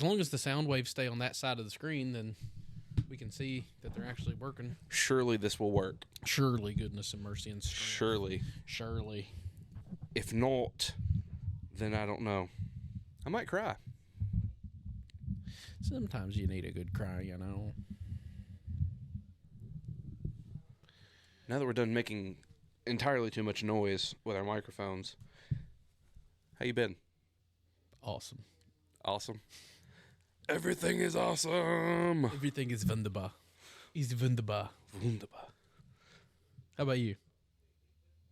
As long as the sound waves stay on that side of the screen, then we can see that they're actually working. Surely this will work. Surely, goodness and mercy and strength. Surely. If not, then I don't know. I might cry. Sometimes you need a good cry, you know. Now that we're done making entirely too much noise with our microphones, how you been? Awesome. Awesome. Everything is awesome. Everything is wunderbar. Is wunderbar. Wunderbar. How about you?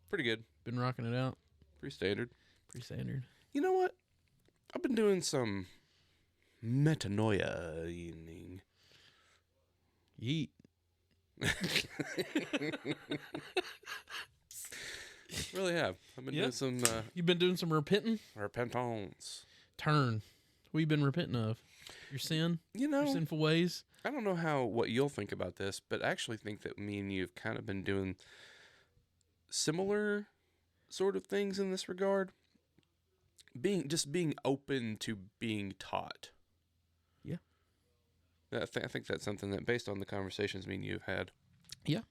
Pretty good. Been rocking it out? Pretty standard. Pretty standard. You know what? I've been doing some metanoia-ing. Yeet. Really have. I've been doing some You've been doing some repenting? repentance. Turn. What you been repenting of? Your sin? You know, Your sinful ways? I don't know what you'll think about this, but I actually think that me and you have kind of been doing similar sort of things in this regard. Being open to being taught. Yeah. I think that's something that, based on the conversations me and you have had Yeah.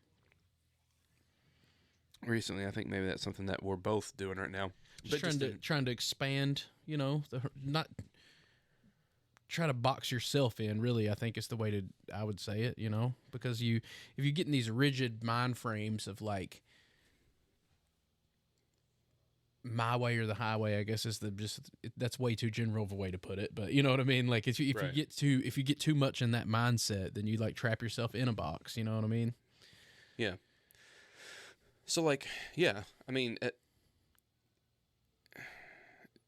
recently, I think maybe that's something that we're both doing right now. Just trying to expand, you know, not try to box yourself in, really, I think is the way I would say it, you know, because if you get in these rigid mind frames of like my way or the highway, I guess is that's way too general of a way to put it, but you know what I mean? Like if you get too much in that mindset, then you like trap yourself in a box, you know what I mean? Yeah. So like, yeah, I mean,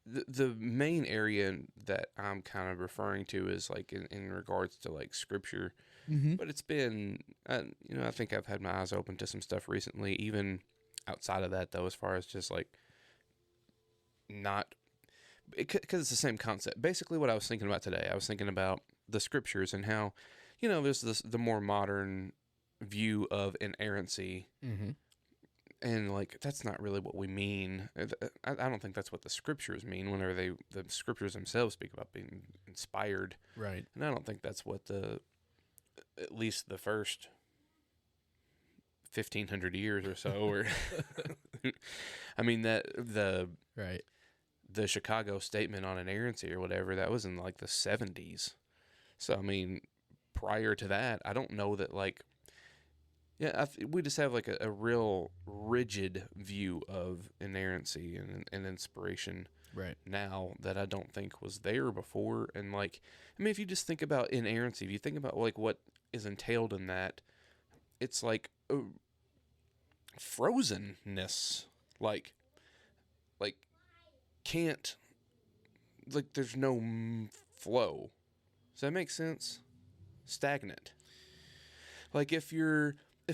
the main area that I'm kind of referring to is like in regards to like scripture, but it's been, you know, I think I've had my eyes open to some stuff recently, even outside of that though, as far as just like because it's the same concept. Basically what I was thinking about today, I was thinking about the scriptures and how, you know, there's the more modern view of inerrancy. Mm-hmm. And like, that's not really what we mean. I don't think that's what the scriptures mean whenever the scriptures themselves speak about being inspired. Right. And I don't think that's what at least the first 1,500 years or so, or I mean the Chicago Statement on Inerrancy or whatever, that was in like the 70s. So I mean, prior to that, I don't know that like. Yeah, we just have like a real rigid view of inerrancy and inspiration now that I don't think was there before. And like, I mean, if you just think about inerrancy, if you think about like what is entailed in that, it's like frozenness, like can't, like there's no flow. Does that make sense? Stagnant. Like if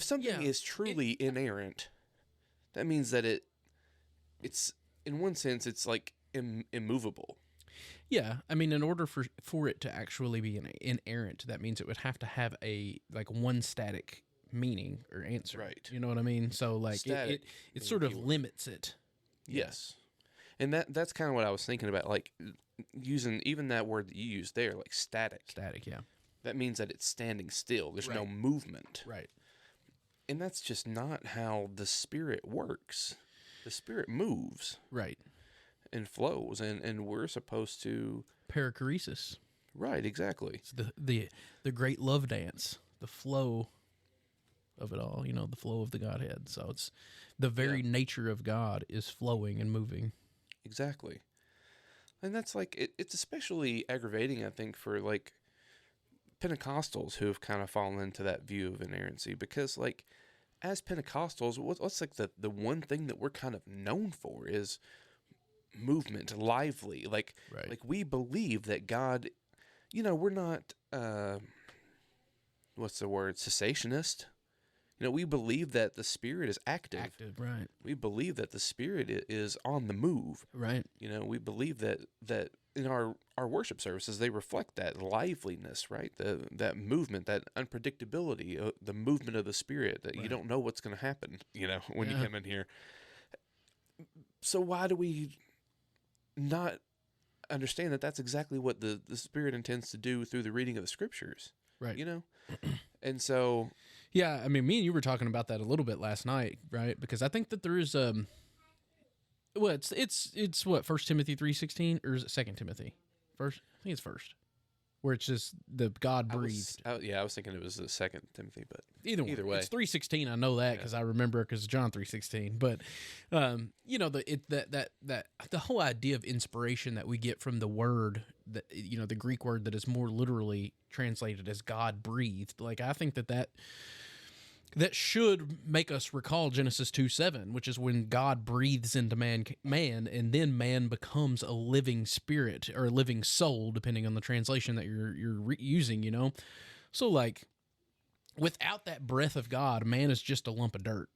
something is truly inerrant, that means that it's in one sense it's like immovable. Yeah, I mean, in order for it to actually be inerrant, that means it would have to have a like one static meaning or answer. Right. You know what I mean? So like it sort of limits it. Yes. And that's kind of what I was thinking about, like using even that word that you used there, like static. Static, yeah. That means that it's standing still. There's no movement. Right. And that's just not how the Spirit works. The Spirit moves. Right. And flows, and we're supposed to... Perichoresis. Right, exactly. It's the great love dance, the flow of it all, you know, the flow of the Godhead. So it's the very nature of God is flowing and moving. Exactly. And that's like, it's especially aggravating, I think, for like Pentecostals who have kind of fallen into that view of inerrancy, because like as Pentecostals, what's like the one thing that we're kind of known for is movement, lively. Like we believe that God, you know, we're not what's the word, cessationist. You know, we believe that the Spirit is active. Right. We believe that the Spirit is on the move. Right. You know, we believe that in our worship services, they reflect that liveliness, right? That movement, that unpredictability, the movement of the Spirit, that you don't know what's going to happen, you know, when you come in here. So why do we not understand that that's exactly what the Spirit intends to do through the reading of the Scriptures. Right. You know? And so... Yeah, I mean, me and you were talking about that a little bit last night, right? Because I think that there is, well, it's what, 1 Timothy 3:16, or is it 2 Timothy? First? I think it's first. Where it's just the God breathed. I was thinking it was the 2 Timothy, but either way. It's 3:16. I know that because I remember because John 3:16. But you know, the whole idea of inspiration that we get from the word, that, you know, the Greek word that is more literally translated as God breathed. Like, I think that should make us recall Genesis 2:7, which is when God breathes into man, and then man becomes a living spirit or a living soul, depending on the translation that you're using, you know? So, like, without that breath of God, man is just a lump of dirt.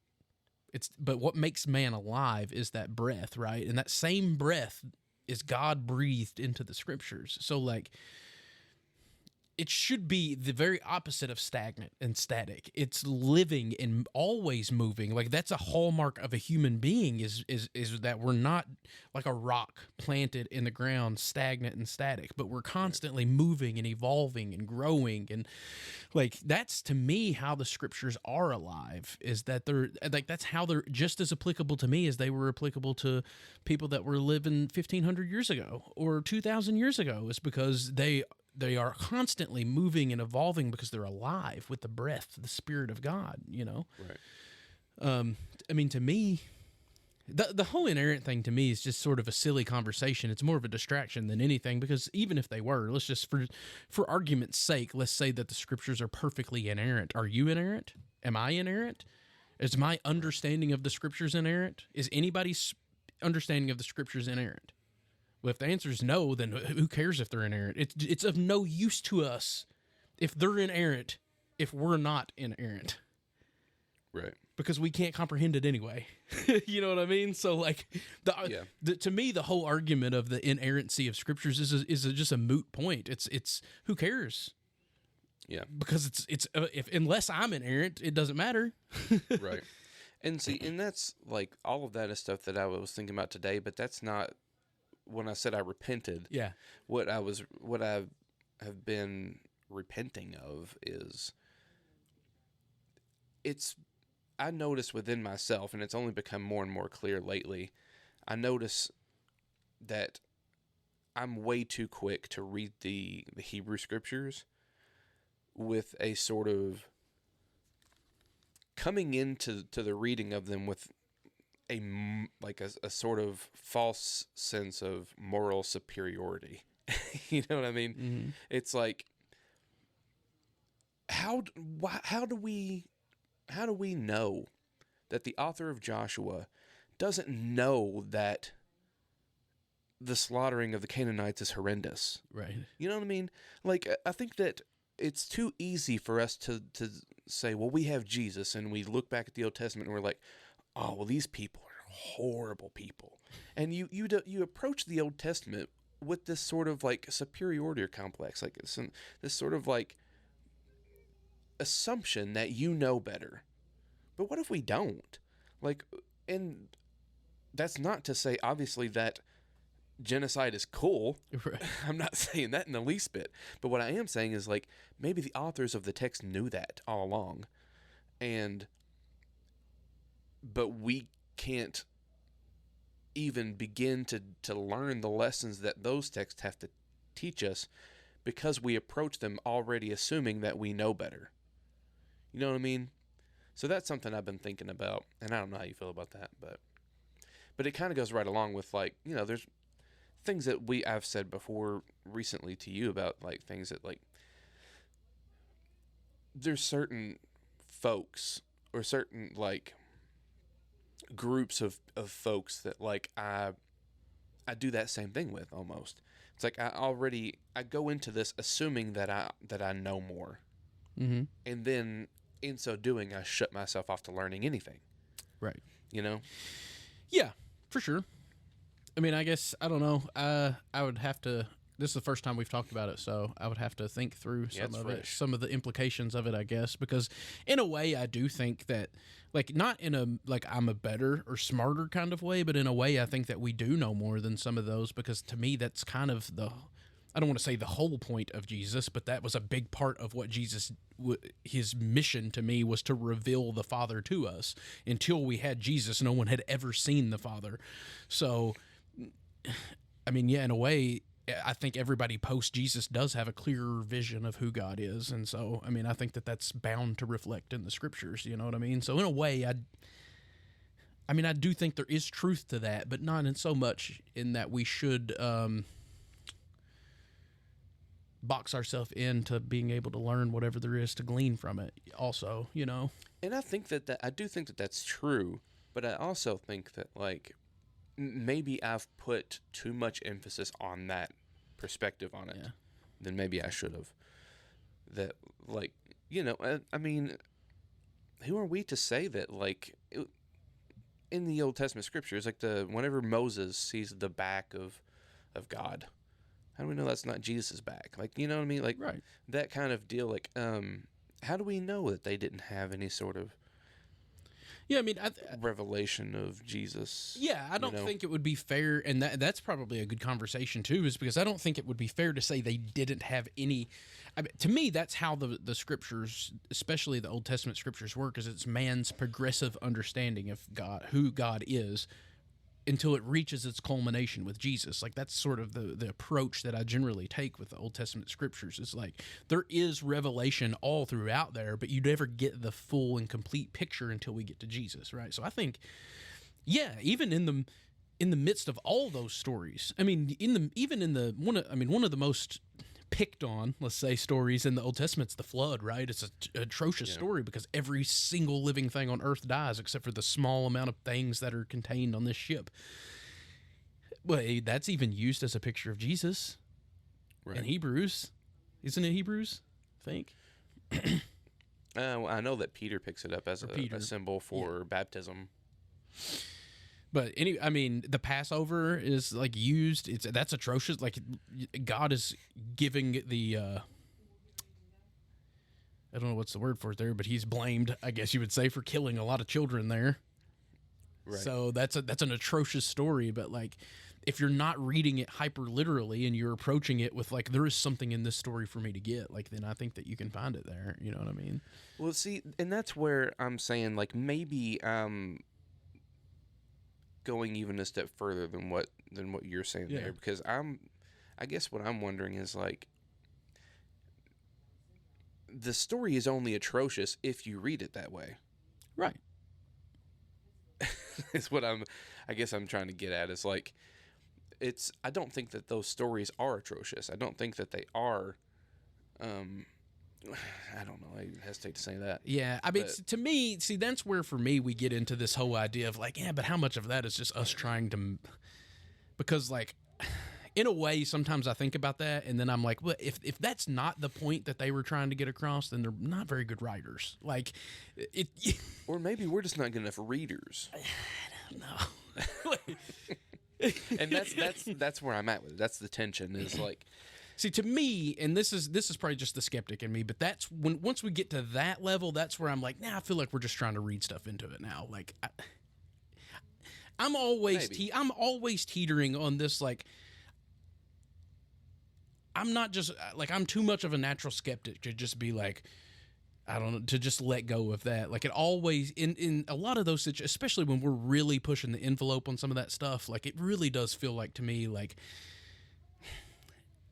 But what makes man alive is that breath, right? And that same breath is God breathed into the Scriptures. So, like, it should be the very opposite of stagnant and static. It's living and always moving. Like, that's a hallmark of a human being is that we're not like a rock planted in the ground, stagnant and static, but we're constantly moving and evolving and growing. And like, that's to me how the Scriptures are alive, is that they're like, that's how they're just as applicable to me as they were applicable to people that were living 1,500 years ago or 2,000 years ago, is because they are constantly moving and evolving because they're alive with the breath, the Spirit of God, you know? Right. I mean, to me, the whole inerrant thing to me is just sort of a silly conversation. It's more of a distraction than anything, because even if they were, let's just, for argument's sake, let's say that the Scriptures are perfectly inerrant. Are you inerrant? Am I inerrant? Is my understanding of the Scriptures inerrant? Is anybody's understanding of the Scriptures inerrant? Well, if the answer is no, then who cares if they're inerrant? It's of no use to us if they're inerrant, if we're not inerrant. Right. Because we can't comprehend it anyway. You know what I mean? So, like, to me, the whole argument of the inerrancy of Scriptures is just a moot point. It's who cares? Yeah. Because unless I'm inerrant, it doesn't matter. Right. And see, and that's like, all of that is stuff that I was thinking about today, but that's not when I said I repented. Yeah. What I have been repenting of is, I notice within myself, and it's only become more and more clear lately, I notice that I'm way too quick to read the Hebrew Scriptures with a sort of coming into the reading of them with a sort of false sense of moral superiority. You know what I mean? Mm-hmm. It's like, how do we know that the author of Joshua doesn't know that the slaughtering of the Canaanites is horrendous? Right. You know what I mean? Like, I think that it's too easy for us to say, well, we have Jesus, and we look back at the Old Testament and we're like, oh, well, these people are horrible people. And you approach the Old Testament with this sort of like superiority complex, like this sort of like assumption that you know better. But what if we don't? Like, and that's not to say, obviously, that genocide is cool. Right. I'm not saying that in the least bit. But what I am saying is, like, maybe the authors of the text knew that all along. But we can't even begin to learn the lessons that those texts have to teach us because we approach them already assuming that we know better. You know what I mean? So that's something I've been thinking about, and I don't know how you feel about that, but it kind of goes right along with, like, you know, there's things that I've said before recently to you about, like, things that, like, there's certain folks or certain, like, groups of folks that, like, I do that same thing with almost. It's like I go into this assuming that I know more. Mm-hmm. And then in so doing, I shut myself off to learning anything. Right. You know? Yeah, for sure. I mean, I guess, I don't know. I would have to this is the first time we've talked about it, so I would have to think through some of it, some of the implications of it, I guess, because in a way I do think that, like, not in a, like, I'm a better or smarter kind of way, but in a way I think that we do know more than some of those, because to me that's kind of the, I don't want to say the whole point of Jesus, but that was a big part of what Jesus, his mission to me was to reveal the Father to us. Until we had Jesus, no one had ever seen the Father. So, I mean, yeah, in a way, I think everybody post-Jesus does have a clearer vision of who God is. And so, I mean, I think that that's bound to reflect in the Scriptures, you know what I mean? So in a way, I do think there is truth to that, but not in so much in that we should box ourselves into being able to learn whatever there is to glean from it also, you know? And I think that I do think that that's true, but I also think that, like, maybe I've put too much emphasis on that perspective on it than maybe I should have. That, like, you know, I mean, who are we to say that, like, in the Old Testament scriptures, like, whenever Moses sees the back of God, how do we know that's not Jesus' back? Like, you know what I mean? Like, right. That kind of deal. Like, how do we know that they didn't have any sort of revelation of Jesus? Yeah, I don't think it would be fair, and that's probably a good conversation too, is because I don't think it would be fair to say they didn't have any. I mean, to me, that's how the scriptures, especially the Old Testament scriptures, work. Is it's man's progressive understanding of God, who God is, until it reaches its culmination with Jesus. Like, that's sort of the approach that I generally take with the Old Testament scriptures. It's like there is revelation all throughout there, but you never get the full and complete picture until we get to Jesus, right? So I think, yeah, even in the midst of all those stories, I mean, one of the most picked on, let's say, stories in the Old Testament's the flood, right? It's an atrocious story because every single living thing on earth dies except for the small amount of things that are contained on this ship. Well, that's even used as a picture of Jesus in Hebrews. Isn't it Hebrews, I think? Well, I know that Peter picks it up as a symbol for baptism. But the Passover is like used. That's atrocious. Like, God is giving the I don't know what's the word for it there, but he's blamed, I guess you would say, for killing a lot of children there. Right. So that's an atrocious story. But, like, if you're not reading it hyper literally and you're approaching it with, like, there is something in this story for me to get, like, then I think that you can find it there. You know what I mean? Well, see, and that's where I'm saying, like, maybe going even a step further than what you're saying there, because I guess what I'm wondering is, like, the story is only atrocious if you read it that way, right? Is what I guess I'm trying to get at. Is like, I don't think that those stories are atrocious. I don't think that they are. I don't know. I hesitate to say that. Yeah, I mean, to me, see, that's where, for me, we get into this whole idea of, like, yeah, but how much of that is just us trying to... Because, like, in a way, sometimes I think about that, and then I'm like, well, if that's not the point that they were trying to get across, then they're not very good writers. Like, or maybe we're just not good enough readers. I don't know. And that's where I'm at with it. That's the tension, is like... See, to me, and this is probably just the skeptic in me, but that's once we get to that level, that's where I'm like, I feel like we're just trying to read stuff into it now. Like, I'm always teetering on this. Like, I'm not just like, I'm too much of a natural skeptic to just be like, I don't know, to just let go of that. Like, it always, in a lot of those situations, especially when we're really pushing the envelope on some of that stuff, like, it really does feel like, to me, like,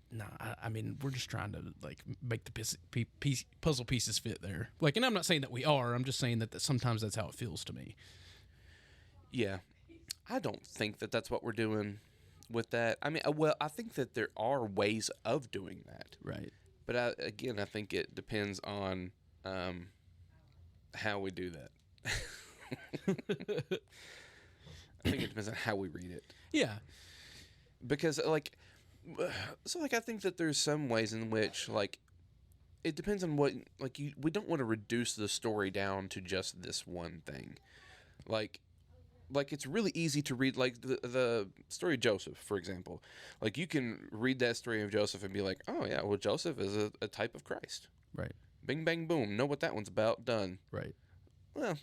no, I mean, we're just trying to, like, make the puzzle pieces fit there. Like, and I'm not saying that we are. I'm just saying that sometimes that's how it feels to me. Yeah. I don't think that that's what we're doing with that. I mean, well, I think that there are ways of doing that. Right. But, I think it depends on how we do that. I think it depends on how we read it. Yeah. Because, like... So, like, I think that there's some ways in which, like, it depends on what, like, we don't want to reduce the story down to just this one thing. Like, like it's really easy to read, like the story of Joseph, for example. Like you can read that story of Joseph and be like, oh yeah, well Joseph is a type of Christ. Right. Bing bang boom. Know what that one's about. Done. Right. Well,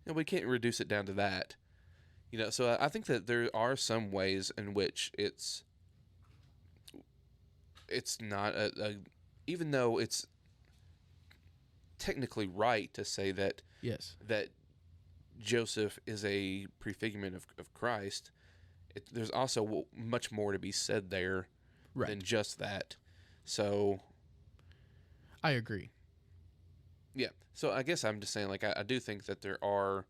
we can't reduce it down to that. So I think that there are some ways in which it's not even though it's technically right to say that yes, that Joseph is a prefigurement of Christ, there's also much more to be said there than just that. So I agree. Yeah. So I guess I'm just saying, like, I do think that there are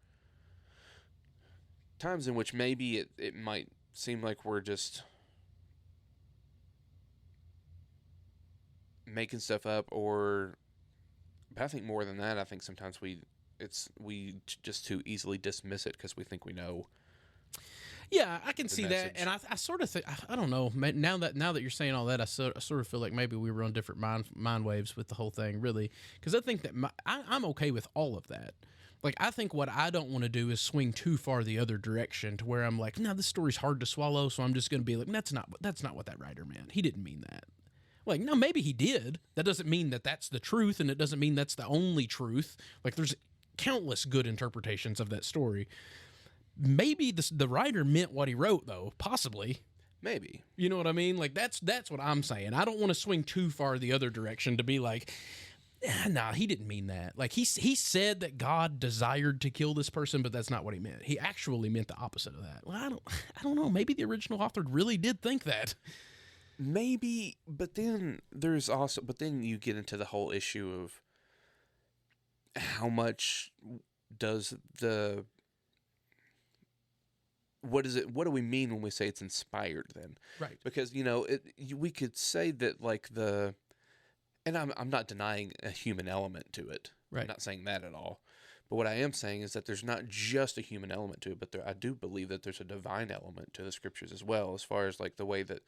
times in which maybe it might seem like we're just making stuff up, but I think more than that, I think sometimes we just too easily dismiss it because we think we know. Yeah, I can see that, and I sort of think, I don't know. Now that you're saying all that, I sort of feel like maybe we were on different mind waves with the whole thing, really, because I think that I'm okay with all of that. Like, I think what I don't want to do is swing too far the other direction to where I'm like, no, this story's hard to swallow, so I'm just going to be like, that's not what that writer meant. He didn't mean that. Like, no, maybe he did. That doesn't mean that that's the truth, and it doesn't mean that's the only truth. Like, there's countless good interpretations of that story. Maybe the writer meant what he wrote, though. Possibly. Maybe. You know what I mean? Like, that's what I'm saying. I don't want to swing too far the other direction to be like, nah, he didn't mean that. Like, he said that God desired to kill this person, but that's not what he meant. He actually meant the opposite of that. Well, I don't know. Maybe the original author really did think that. Maybe, but then you get into the whole issue of how much does what do we mean when we say it's inspired then? Right. Because, we could say that, like, and I'm not denying a human element to it. Right. I'm not saying that at all. But what I am saying is that there's not just a human element to it, but I do believe that there's a divine element to the scriptures as well, as far as, like, the way that,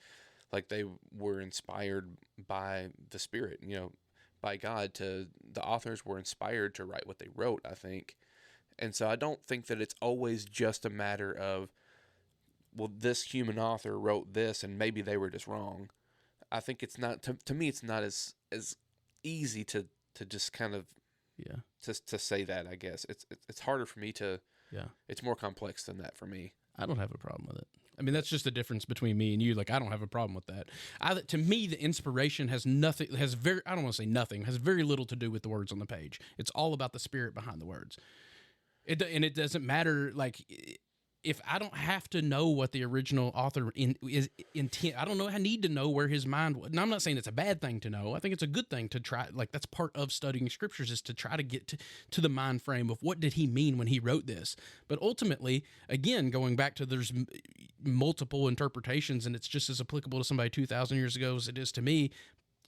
like, they were inspired by the Spirit, by God. The authors were inspired to write what they wrote, I think. And so I don't think that it's always just a matter of, well, this human author wrote this and maybe they were just wrong. I think it's not, to me, it's not as easy to just kind of, to say that, I guess. It's harder for me to, it's more complex than that for me. I don't have a problem with it. I mean, that's just the difference between me and you. Like, I don't have a problem with that. To me, the inspiration has I don't want to say nothing, has very little to do with the words on the page. It's all about the spirit behind the words. And it doesn't matter, like, if I don't have to know what the original author is intent, I need to know where his mind was. And I'm not saying it's a bad thing to know. I think it's a good thing to try. Like, that's part of studying scriptures, is to try to get to the mind frame of what did he mean when he wrote this. But ultimately, again, going back to there's multiple interpretations, and it's just as applicable to somebody 2,000 years ago as it is to me.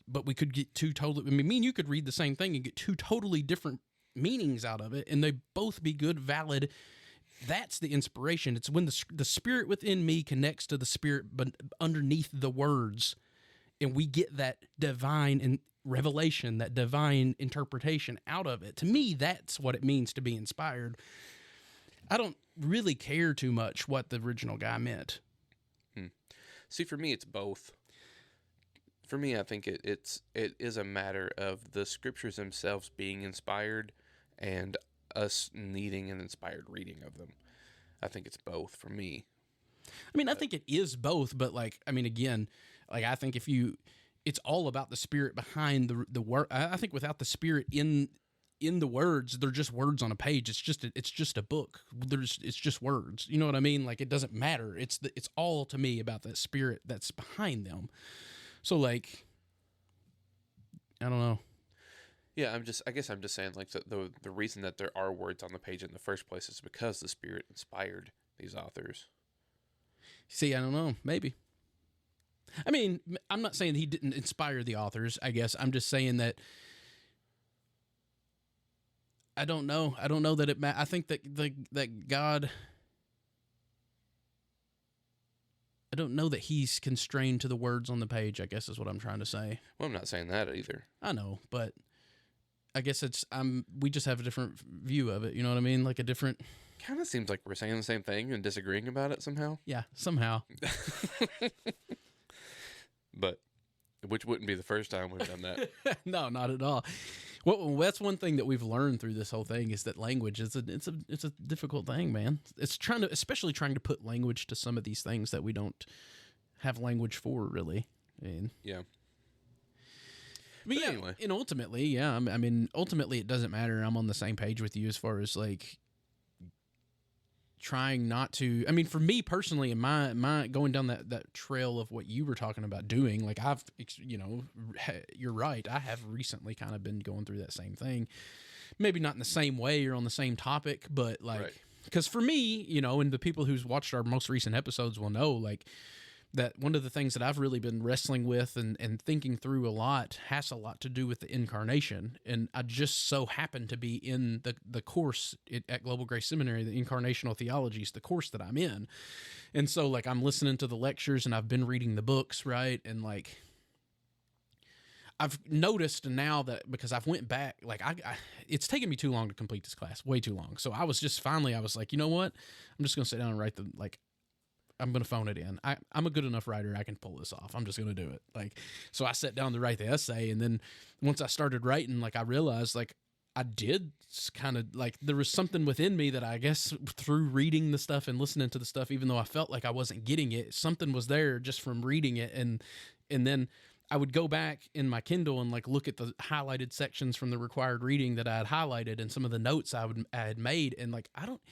But we could get two totally, me and you could read the same thing and get two totally different meanings out of it, and they both be good, valid. That's the inspiration. It's when the spirit within me connects to the spirit but underneath the words, and we get that divine revelation, that divine interpretation out of it. To me, that's what it means to be inspired. I don't really care too much what the original guy meant. See, for me, it's both. For me, I think it is a matter of the scriptures themselves being inspired and us needing an inspired reading of them. I think it's both for me. I mean, I think it is both, but, like, I mean, again, like, I think it's all about the spirit behind the word. I think without the spirit in the words, they're just words on a page. It's just a book. It's just words. You know what I mean? Like, it doesn't matter. It's all, to me, about that spirit that's behind them. So, like, I don't know. Yeah, I guess I'm just saying, like, the reason that there are words on the page in the first place is because the Spirit inspired these authors. See, I don't know. Maybe. I mean, I'm not saying he didn't inspire the authors, I guess. I'm just saying that I don't know. I don't know that it I think that God, I don't know that he's constrained to the words on the page, I guess is what I'm trying to say. Well, I'm not saying that either. I know, but I guess we just have a different view of it. You know what I mean? Like a different. Kind of seems like we're saying the same thing and disagreeing about it somehow. Yeah, somehow. But which wouldn't be the first time we've done that. No, not at all. Well, that's one thing that we've learned through this whole thing is that language is it's a difficult thing, man. It's especially trying to put language to some of these things that we don't have language for, really. I mean, yeah. But yeah, anyway. And ultimately, yeah, I mean, ultimately it doesn't matter. I'm on the same page with you as far as like trying not to, I mean, for me personally, and my going down that trail of what you were talking about doing, like I've, you're right. I have recently kind of been going through that same thing, maybe not in the same way or on the same topic, but like, because for me, and the people who's watched our most recent episodes will know, like, that one of the things that I've really been wrestling with and thinking through a lot has a lot to do with the incarnation. And I just so happen to be in the course at Global Grace Seminary, the Incarnational Theology is the course that I'm in. And so like I'm listening to the lectures and I've been reading the books, right? And like I've noticed now that because I've went back, like it's taken me too long to complete this class, way too long. So I was like, you know what? I'm just going to sit down and write I'm going to phone it in. I'm a good enough writer. I can pull this off. I'm just going to do it. Like, so I sat down to write the essay. And then once I started writing, like I realized like I did kind of like, there was something within me that I guess through reading the stuff and listening to the stuff, even though I felt like I wasn't getting it, something was there just from reading it. And then I would go back in my Kindle and like look at the highlighted sections from the required reading that I had highlighted and some of the notes I had made. And like, I don't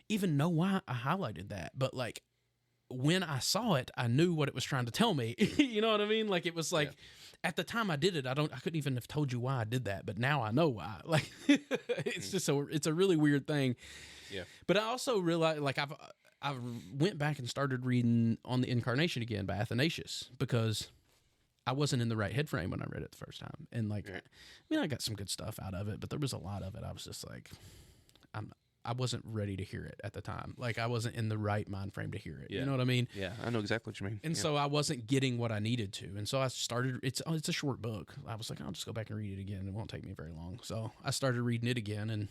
even know why I highlighted that, but like, when I saw it, I knew what it was trying to tell me. You know what I mean? Like it was like at the time I did it, I couldn't even have told you why I did that, but now I know why. Like it's just it's a really weird thing. Yeah. But I also realized like I've went back and started reading On the Incarnation again by Athanasius because I wasn't in the right head frame when I read it the first time. And like, I mean, I got some good stuff out of it, but there was a lot of it. I was just like, I wasn't ready to hear it at the time. Like I wasn't in the right mind frame to hear it. Yeah. You know what I mean? Yeah, I know exactly what you mean. And so I wasn't getting what I needed to. And so I started, it's a short book. I was like, I'll just go back and read it again. It won't take me very long. So I started reading it again and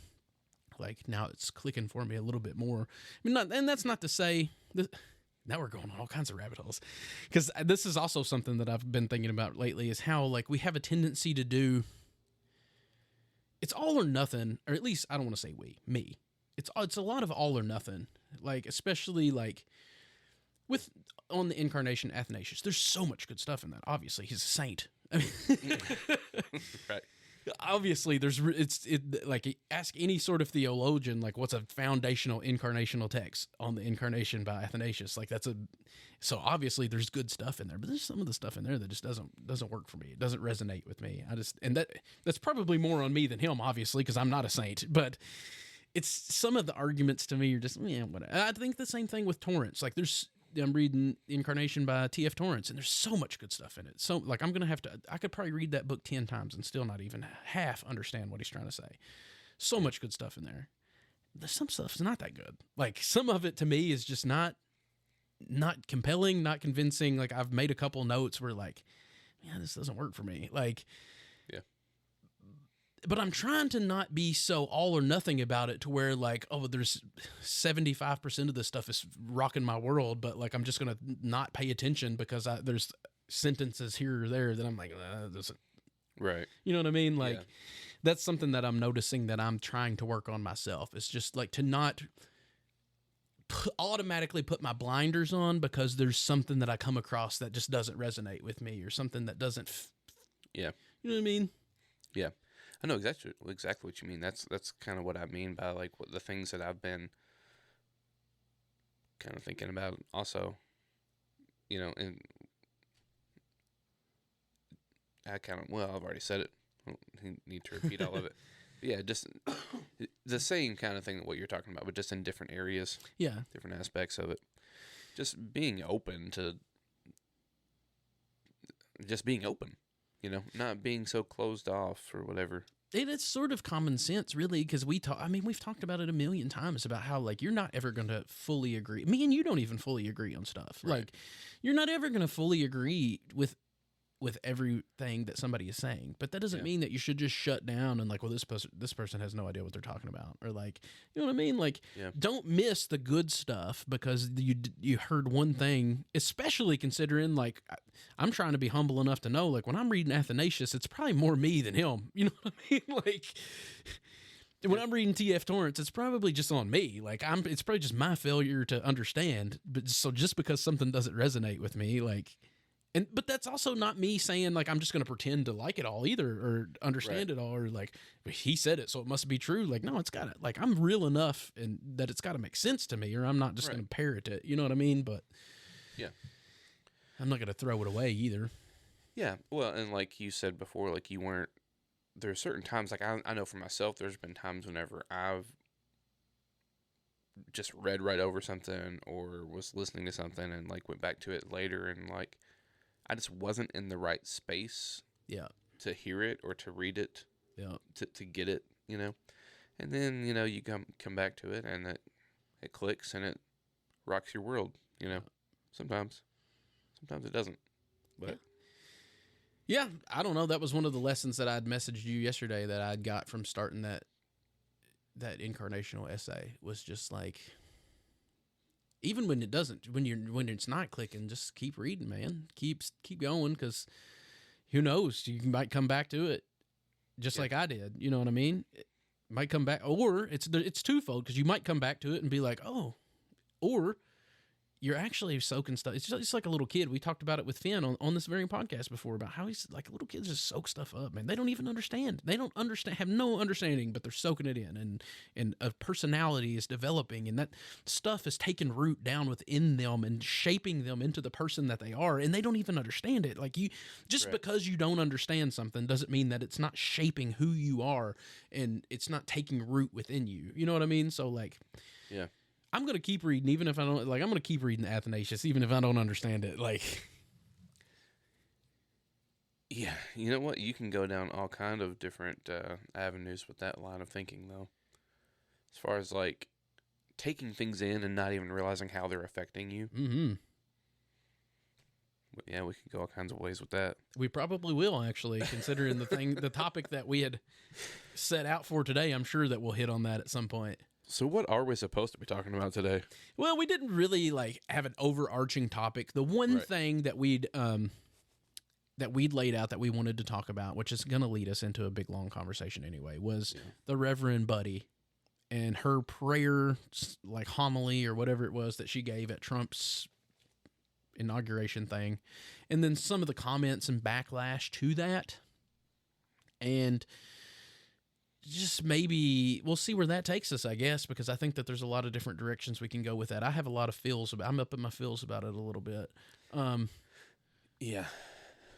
like now it's clicking for me a little bit more. I mean, and that's not to say that, now we're going on all kinds of rabbit holes because this is also something that I've been thinking about lately is how like we have a tendency to do, it's all or nothing, or at least I don't want to say me. It's a lot of all or nothing, like especially like with On the Incarnation Athanasius. There's so much good stuff in that. Obviously, he's a saint. I mean, right. Obviously, like ask any sort of theologian, like what's a foundational incarnational text on the Incarnation by Athanasius? Like so obviously there's good stuff in there, but there's some of the stuff in there that just doesn't work for me. It doesn't resonate with me. That's probably more on me than him, obviously, because I'm not a saint, but. It's some of the arguments to me are just, whatever. I think the same thing with Torrance. Like I'm reading Incarnation by T.F. Torrance, and there's so much good stuff in it. So like I could probably read that book 10 times and still not even half understand what he's trying to say. So much good stuff in there. There's some stuff's not that good. Like some of it to me is just not compelling, not convincing. Like I've made a couple notes where like, this doesn't work for me. Like, but I'm trying to not be so all or nothing about it to where like, there's 75% of this stuff is rocking my world, but like I'm just going to not pay attention because there's sentences here or there that I'm like, right. You know what I mean? Like that's something that I'm noticing that I'm trying to work on myself. It's just like to not automatically put my blinders on because there's something that I come across that just doesn't resonate with me or something that doesn't. You know what I mean? Yeah. I know exactly what you mean. That's kind of what I mean by like what the things that I've been kind of thinking about also, and I've already said it. I don't need to repeat all of it. But yeah, just the same kind of thing that what you're talking about, but just in different areas. Yeah. Different aspects of it. Just being open to not being so closed off or whatever. It's sort of common sense, really, because we've talked about it a million times about how, like, you're not ever going to fully agree. Me and you don't even fully agree on stuff. Right. Like, you're not ever going to fully agree with with everything that somebody is saying, but that doesn't mean that you should just shut down and like, well, this person has no idea what they're talking about, or like, you know what I mean? Like, don't miss the good stuff because you heard one thing, especially considering like I'm trying to be humble enough to know like when I'm reading Athanasius, it's probably more me than him. You know what I mean? Like when I'm reading T.F. Torrance, it's probably just on me. Like it's probably just my failure to understand. But so just because something doesn't resonate with me, like. But that's also not me saying like I'm just going to pretend to like it all either or understand it all or like he said it so it must be true. Like no, it's got to like I'm real enough and that it's got to make sense to me or I'm not just going to parrot it. You know what I mean? But I'm not going to throw it away either. Yeah, well, and like you said before, like you weren't. There are certain times like I know for myself. There's been times whenever I've just read right over something or was listening to something and like went back to it later and like. I just wasn't in the right space to hear it or to read it, to get it, you know. And then, you know, you come back to it and it clicks and it rocks your world, you know. Sometimes it doesn't. But yeah, I don't know. That was one of the lessons that I'd messaged you yesterday that I'd got from starting that incarnational essay was just like, even when it doesn't, when it's not clicking, just keep reading, man. Keep going, because who knows? You might come back to it, just like I did. You know what I mean? It might come back, or it's twofold, because you might come back to it and be like, oh, or you're actually soaking stuff. It's like a little kid. We talked about it with Finn on this very podcast before about how he's like little kids just soak stuff up, man. They don't even understand. They don't understand, have no understanding, but they're soaking it in, and a personality is developing, and that stuff is taking root down within them and shaping them into the person that they are, and they don't even understand it. Like you, just because you don't understand something doesn't mean that it's not shaping who you are, and it's not taking root within you. You know what I mean? So like, yeah. I'm going to keep reading, even if I don't, like, I'm going to keep reading Athanasius, even if I don't understand it. Like, yeah, you know what? You can go down all kind of different avenues with that line of thinking, though. As far as, like, taking things in and not even realizing how they're affecting you. Mm-hmm. But yeah, we could go all kinds of ways with that. We probably will, actually, considering the topic that we had set out for today. I'm sure that we'll hit on that at some point. So what are we supposed to be talking about today? Well, we didn't really like have an overarching topic. The one thing that we'd laid out that we wanted to talk about, which is going to lead us into a big long conversation anyway, was the Reverend Budde and her prayer, like homily or whatever it was that she gave at Trump's inauguration thing, and then some of the comments and backlash to that, and just maybe we'll see where that takes us, I guess, because I think that there's a lot of different directions we can go with that. I have a lot of feels about. I'm up in my feels about it a little bit. Yeah.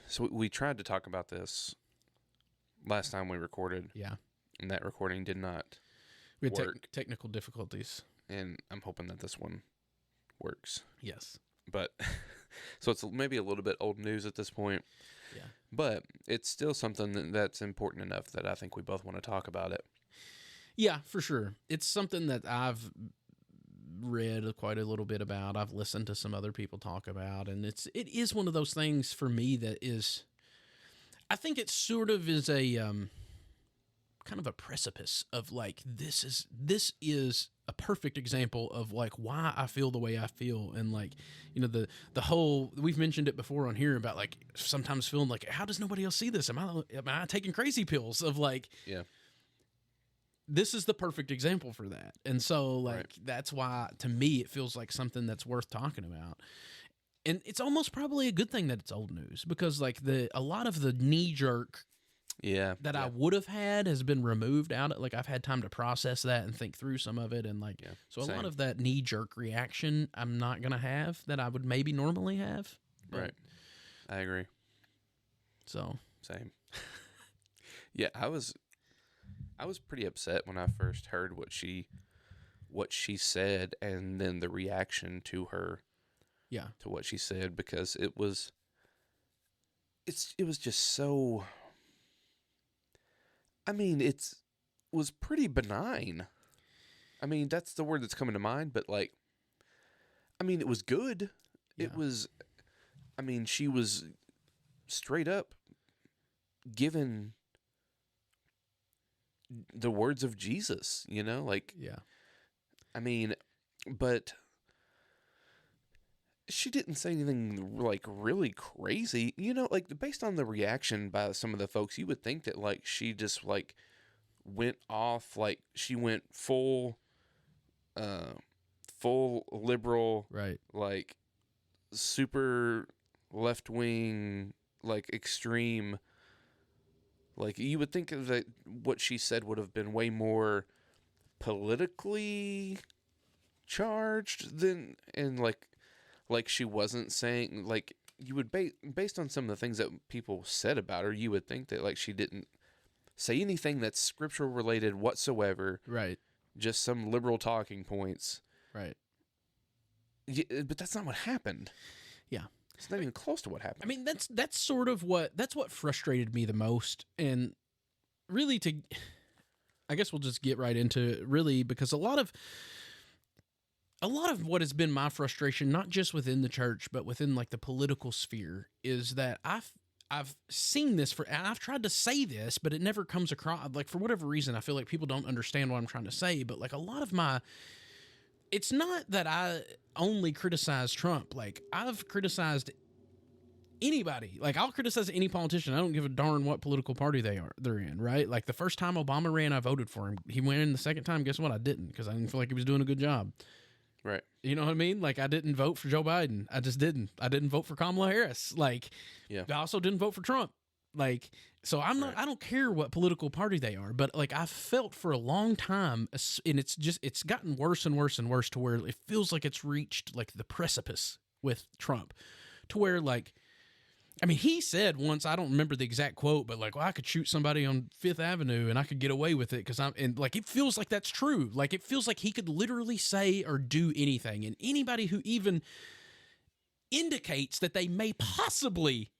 So we tried to talk about this last time we recorded. Yeah. And that recording did not we had work. Technical difficulties. And I'm hoping that this one works. Yes. But so it's maybe a little bit old news at this point. Yeah. But it's still something that's important enough that I think we both want to talk about it. Yeah, for sure. It's something that I've read quite a little bit about. I've listened to some other people talk about, and it is one of those things for me that is, I think it sort of is a kind of a precipice of like, this is a perfect example of like why I feel the way I feel. And like, you know, the whole, we've mentioned it before on here about like sometimes feeling like, how does nobody else see this? Am I taking crazy pills of like, this is the perfect example for that. And so like, that's why to me, it feels like something that's worth talking about. And it's almost probably a good thing that it's old news, because like a lot of the knee jerk that I would have had has been removed out. Like I've had time to process that and think through some of it. And like, so a lot of that knee jerk reaction I'm not going to have that I would maybe normally have. Right. I agree. So same. Yeah. I was pretty upset when I first heard what she said, and then the reaction to her, to what she said, because it was just so, I mean, it was pretty benign. I mean, that's the word that's coming to mind, but like, I mean, it was good. Yeah. It was, I mean, she was straight up given the words of Jesus, like, yeah. I mean, but she didn't say anything like really crazy, like based on the reaction by some of the folks, you would think that like she just like went off, like she went full liberal, right, like super left wing, like extreme. Like you would think that what she said would have been way more politically charged than, and like she wasn't saying, like you would based on some of the things that people said about her, you would think that like she didn't say anything that's scriptural related whatsoever. right, Just some liberal talking points. right. Yeah, but that's not what happened. Yeah. It's not even close to what happened. I mean, that's sort of what frustrated me the most, and really I guess we'll just get right into it, really, because a lot of what has been my frustration, not just within the church, but within like the political sphere, is that I've seen this and I've tried to say this, but it never comes across. Like, for whatever reason, I feel like people don't understand what I'm trying to say, but like a lot of it's not that I only criticize Trump. Like, I've criticized anybody. Like, I'll criticize any politician. I don't give a darn what political party they're in, right? Like, the first time Obama ran, I voted for him. He went in the second time. Guess what? I didn't, because I didn't feel like he was doing a good job. Right. You know what I mean? Like, I didn't vote for Joe Biden. I just didn't. I didn't vote for Kamala Harris. Like, yeah. I also didn't vote for Trump. Like, so I'm not, right. I don't care what political party they are, but like, I've felt for a long time, and it's gotten worse and worse and worse to where it feels like it's reached like the precipice with Trump, to where like, I mean, he said once, I don't remember the exact quote, but like, well, I could shoot somebody on Fifth Avenue and I could get away with it and like, it feels like that's true. Like, it feels like he could literally say or do anything. And anybody who even indicates that they may possibly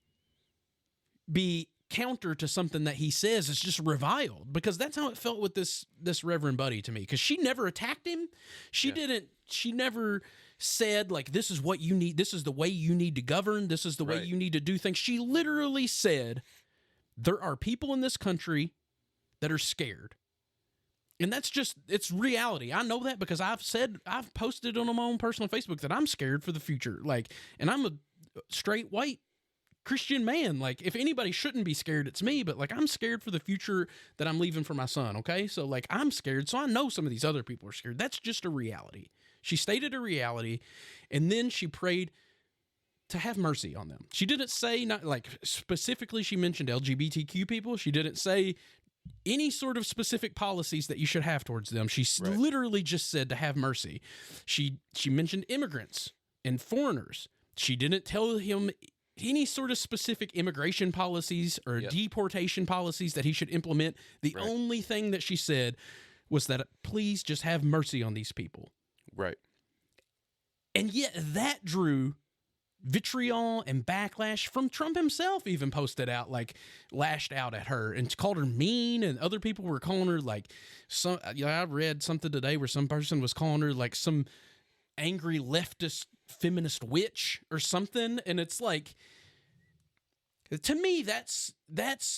be counter to something that he says is just reviled, because that's how it felt with this Reverend Budde to me. Because she never attacked him. She never said like, this is what you need, this is the way you need to govern, this is the way you need to do things. She literally said, there are people in this country that are scared. And that's just, it's reality. I know that because I've posted on my own personal Facebook that I'm scared for the future. Like, and I'm a straight white Christian man. Like, if anybody shouldn't be scared, it's me, but like, I'm scared for the future that I'm leaving for my son. Okay. So like, I'm scared. So I know some of these other people are scared. That's just a reality. She stated a reality, and then she prayed to have mercy on them. She didn't say, not like specifically, she mentioned LGBTQ people. She didn't say any sort of specific policies that you should have towards them. She literally just said to have mercy. She mentioned immigrants and foreigners. She didn't tell him any sort of specific immigration policies or deportation policies that he should implement. The only thing that she said was that, please just have mercy on these people. Right. And yet that drew vitriol and backlash from Trump himself. Even posted out, like, lashed out at her and called her mean, and other people were calling her like I read something today where some person was calling her like some angry leftist feminist witch or something. And it's like, to me, that's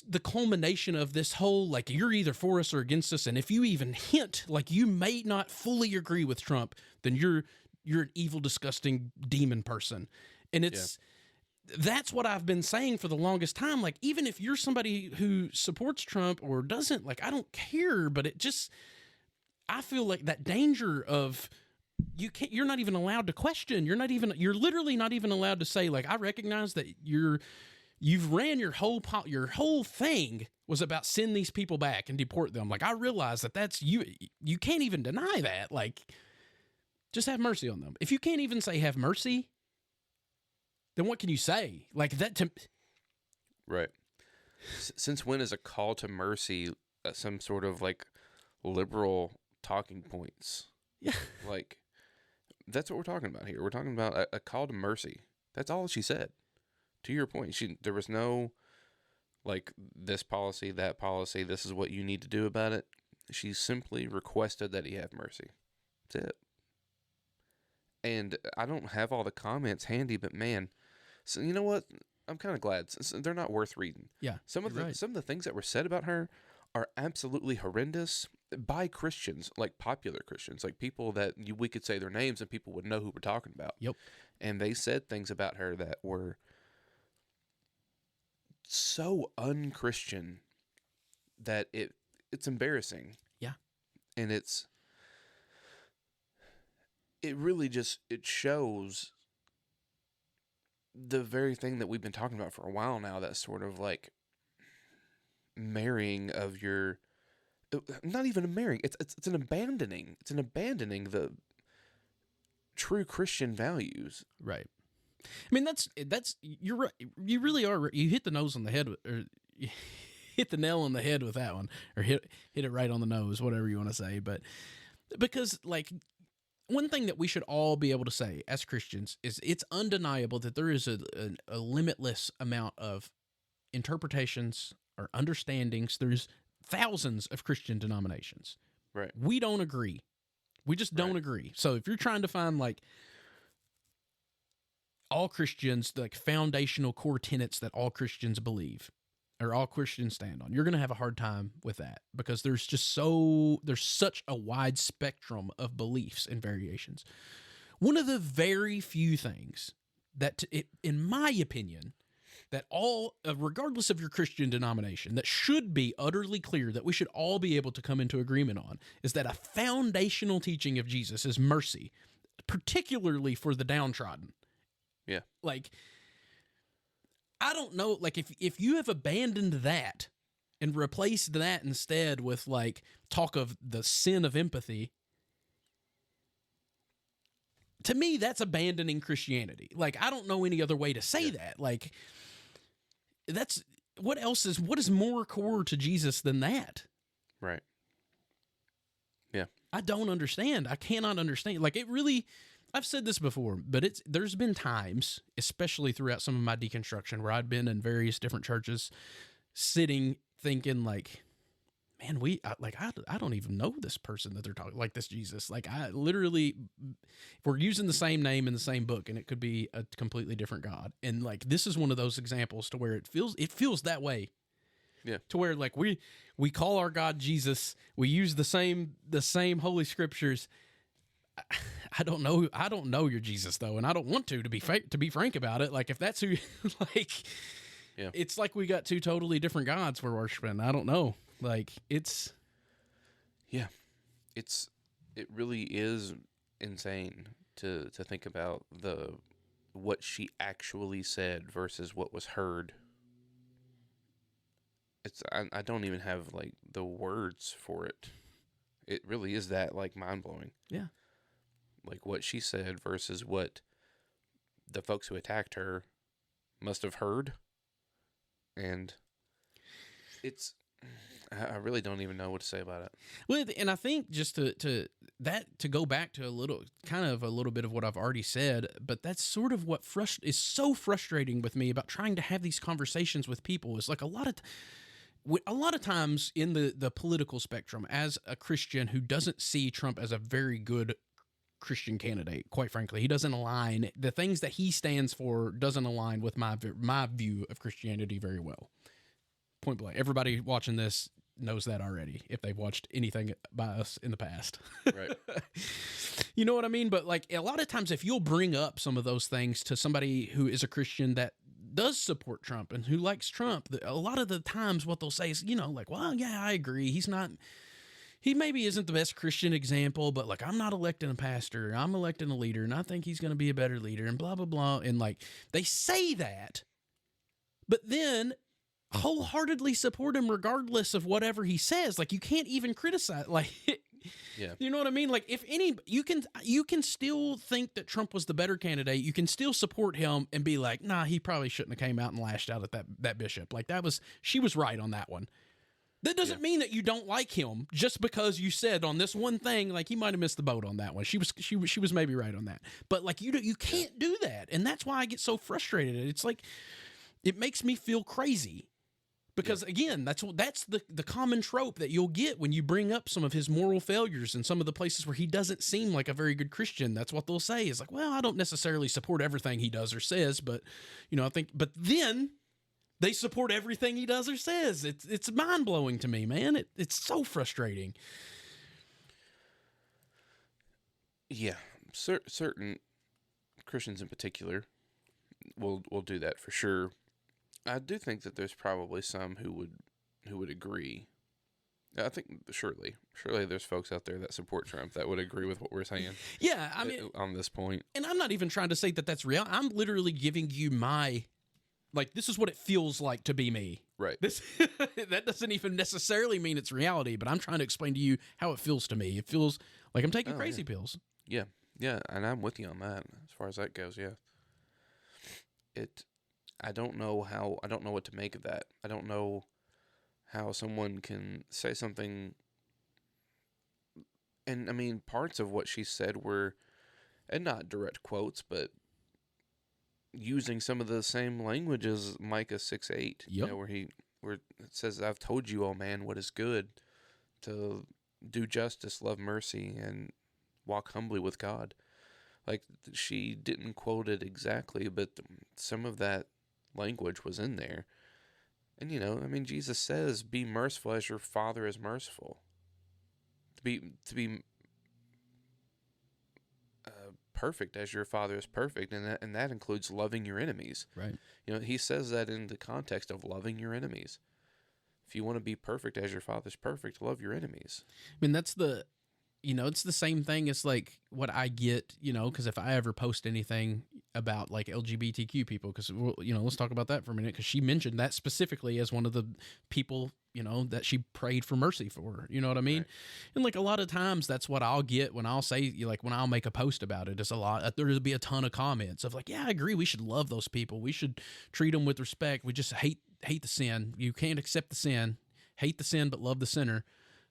the culmination of this whole, like, you're either for us or against us. And if you even hint like you may not fully agree with Trump, then you're an evil, disgusting demon person. And that's what I've been saying for the longest time. Like, even if you're somebody who supports Trump or doesn't, like, I don't care, but I feel like that danger of, you're not even allowed to question. You're literally not even allowed to say, like, I recognize that you've ran your whole thing was about send these people back and deport them. Like, I realize that's you can't even deny that. Like, just have mercy on them. If you can't even say have mercy, then what can you say? Like, that to... Right. Since when is a call to mercy some sort of like liberal talking points? Yeah. Like, that's what we're talking about here. We're talking about a call to mercy. That's all she said. To your point, there was no, like, this policy, that policy, this is what you need to do about it. She simply requested that he have mercy. That's it. And I don't have all the comments handy, but man, so you know what? I'm kind of glad. They're not worth reading. Yeah, some of the things that were said about her are absolutely horrendous by Christians, like popular Christians, like people that we could say their names and people would know who we're talking about. Yep. And they said things about her that were so unchristian that it's embarrassing. Yeah. And it really just, it shows the very thing that we've been talking about for a while now, that sort of like marrying of your, not even a marrying, it's an abandoning. It's an abandoning the true Christian values. Right. I mean, that's you're right. You really are. You hit the nose on the head, or you hit the nail on the head with that one, or hit it right on the nose, whatever you want to say. But because, like, one thing that we should all be able to say as Christians is it's undeniable that there is a limitless amount of interpretations or understandings. There's thousands of Christian denominations. Right. We don't agree. We just don't agree. So if you're trying to find, like, all Christians, like, foundational core tenets that all Christians believe or all Christians stand on, you're going to have a hard time with that, because there's such a wide spectrum of beliefs and variations. One of the very few things that, in my opinion, that all, regardless of your Christian denomination, that should be utterly clear, that we should all be able to come into agreement on, is that a foundational teaching of Jesus is mercy, particularly for the downtrodden. Yeah. Like, I don't know, like, if you have abandoned that and replaced that instead with, like, talk of the sin of empathy, to me, that's abandoning Christianity. Like, I don't know any other way to say that. Like, that's, what is more core to Jesus than that? Right. Yeah. I don't understand. I cannot understand. Like, it really, I've said this before, but there's been times, especially throughout some of my deconstruction, where I'd been in various different churches, sitting thinking, like, man, I don't even know this person that they're talking, like, this Jesus. Like, I literally, we're using the same name in the same book, and it could be a completely different God. And, like, this is one of those examples to where it feels that way. Yeah. To where, like, we call our God Jesus, we use the same Holy Scriptures. I don't know your Jesus, though, and I don't want to be frank about it. Like, if that's who, like, yeah, it's like we got two totally different gods we're worshiping. I don't know. Like, it really is insane to think about what she actually said versus what was heard. I don't even have, like, the words for it. It really is that, like, mind-blowing. Yeah. Like, what she said versus what the folks who attacked her must have heard. And I really don't even know what to say about it. Well, and I think just to go back to a little bit of what I've already said, but that's sort of what is so frustrating with me about trying to have these conversations with people, is like a lot of times in the political spectrum, as a Christian who doesn't see Trump as a very good Christian candidate, quite frankly, he doesn't align, the things that he stands for doesn't align with my view of Christianity very well. Point blank. Everybody watching this knows that already, if they've watched anything by us in the past. Right. You know what I mean? But, like, a lot of times, if you'll bring up some of those things to somebody who is a Christian that does support Trump and who likes Trump, a lot of the times what they'll say is, you know, like, well, yeah, I agree. He maybe isn't the best Christian example, but, like, I'm not electing a pastor. I'm electing a leader, and I think he's going to be a better leader, and blah, blah, blah. And, like, they say that, but then wholeheartedly support him regardless of whatever he says. Like, you can't even criticize. Like, yeah, you know what I mean? Like, if you can still think that Trump was the better candidate. You can still support him and be like, nah, he probably shouldn't have came out and lashed out at that bishop. Like, she was right on that one. That doesn't mean that you don't like him just because you said on this one thing, like, he might have missed the boat on that one. She was maybe right on that. But, like, you can't do that. And that's why I get so frustrated. It's like, it makes me feel crazy. Because again, that's the common trope that you'll get when you bring up some of his moral failures and some of the places where he doesn't seem like a very good Christian. That's what they'll say is like, well, I don't necessarily support everything he does or says, but I think, but then they support everything he does or says. It's mind blowing to me, man. It's so frustrating. Yeah, certain Christians in particular will do that for sure. I do think that there's probably some who would agree. I think surely there's folks out there that support Trump that would agree with what we're saying. Yeah, I mean, on this point, and I'm not even trying to say that that's real. I'm literally giving you my, like, this is what it feels like to be me. Right. This that doesn't even necessarily mean it's reality, but I'm trying to explain to you how it feels to me. It feels like I'm taking crazy pills. Yeah, and I'm with you on that as far as that goes. Yeah. I don't know what to make of that. I don't know how someone can say something. And I mean, parts of what she said were, and not direct quotes, but using some of the same language as Micah 6:8. Yep. Where it says, "I've told you, O man, what is good, to do justice, love mercy, and walk humbly with God." Like, she didn't quote it exactly, but some of that language was in there. And, I mean, Jesus says, be merciful as your Father is merciful. To be perfect as your Father is perfect, and that includes loving your enemies. Right. He says that in the context of loving your enemies. If you want to be perfect as your Father's perfect, love your enemies. I mean, that's it's the same thing as like what I get, because if I ever post anything about like LGBTQ people, because, let's talk about that for a minute, because she mentioned that specifically as one of the people, that she prayed for mercy for, you know what I mean? Right. And like a lot of times that's what I'll get when I'll say, like when I'll make a post about it, is there'll be a ton of comments of like, yeah, I agree. We should love those people. We should treat them with respect. We just hate the sin. You can't accept the sin, hate the sin, but love the sinner.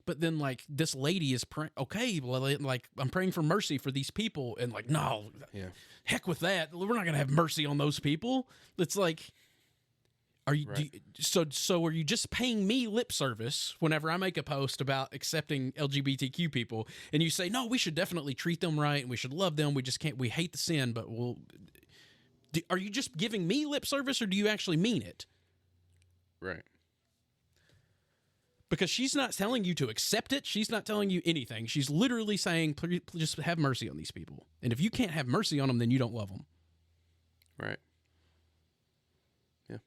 But then, like, this lady is praying, okay, well, like, I'm praying for mercy for these people. And, like, no, heck with that. We're not going to have mercy on those people. It's like, are you, right. So are you just paying me lip service whenever I make a post about accepting LGBTQ people? And you say, no, we should definitely treat them right and we should love them. We just can't, we hate the sin, but are you just giving me lip service or do you actually mean it? Right. Because she's not telling you to accept it. She's not telling you anything. She's literally saying, please just have mercy on these people. And if you can't have mercy on them, then you don't love them. Right. Yeah.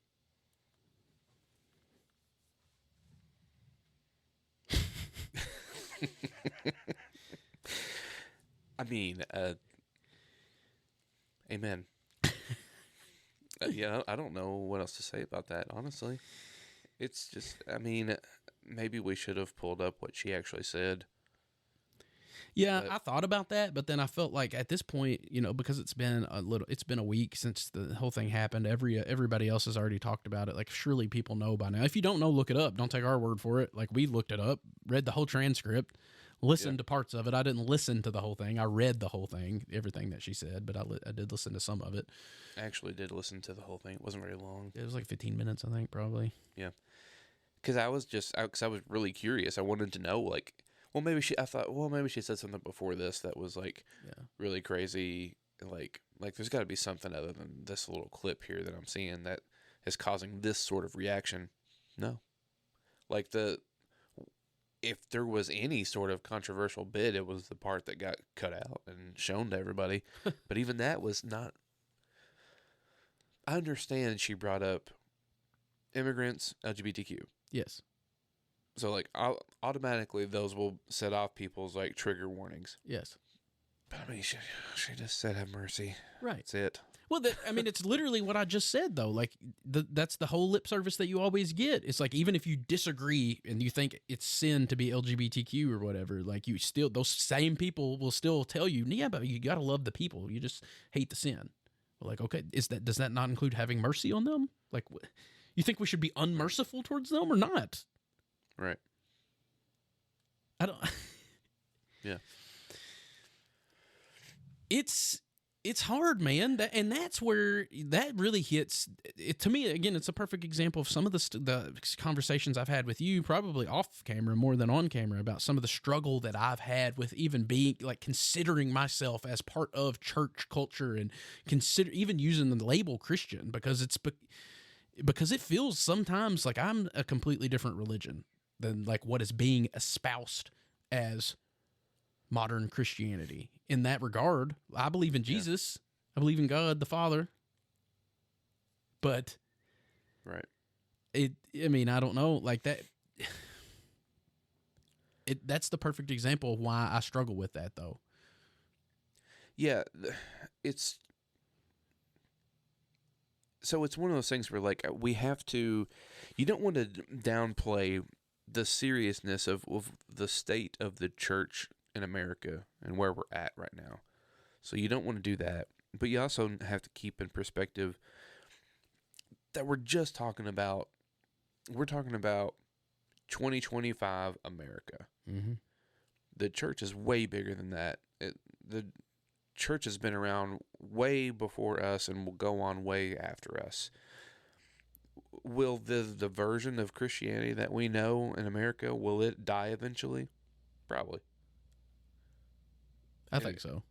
I mean, amen. Yeah, I don't know what else to say about that, honestly. It's just, I mean, maybe we should have pulled up what she actually said. Yeah, I thought about that, but then I felt like at this point, because it's been a week since the whole thing happened. Everybody else has already talked about it. Like, surely people know by now. If you don't know, look it up. Don't take our word for it. Like, we looked it up, read the whole transcript, listened to parts of it. I didn't listen to the whole thing. I read the whole thing, everything that she said, but I did listen to some of it. I actually did listen to the whole thing. It wasn't very long. It was like 15 minutes, I think, probably. Yeah. Because I was really curious. I wanted to know, like, maybe she said something before this that was like really crazy. Like there's got to be something other than this little clip here that I'm seeing that is causing this sort of reaction. No, like if there was any sort of controversial bit, it was the part that got cut out and shown to everybody. But even that was not. I understand she brought up immigrants, LGBTQ. Yes. So, like, automatically those will set off people's, like, trigger warnings. Yes. But, I mean, she just said have mercy. Right. That's it. Well, it's literally what I just said, though. Like, that's the whole lip service that you always get. It's like, even if you disagree and you think it's sin to be LGBTQ or whatever, like, those same people will still tell you, yeah, but you got to love the people. You just hate the sin. Well, like, okay, does that not include having mercy on them? Like, you think we should be unmerciful towards them or not? Right. I don't. Yeah. It's It's hard, man. And that's where that really hits it to me. Again, it's a perfect example of some of the conversations I've had with you, probably off camera more than on camera, about some of the struggle that I've had with even being like considering myself as part of church culture and consider even using the label Christian because it feels sometimes like I'm a completely different religion than like what is being espoused as modern Christianity. In that regard, I believe in Jesus. I believe in God the Father. But right. I don't know, like that. That's the perfect example of why I struggle with that, though. Yeah, it's one of those things where like we have to. You don't want to downplay the seriousness of the state of the church in America and where we're at right now. So you don't want to do that. But you also have to keep in perspective that we're talking about 2025 America. Mm-hmm. The church is way bigger than that. The church has been around way before us and will go on way after us. Will the version of Christianity that we know in America, will it die eventually? Probably. I think so.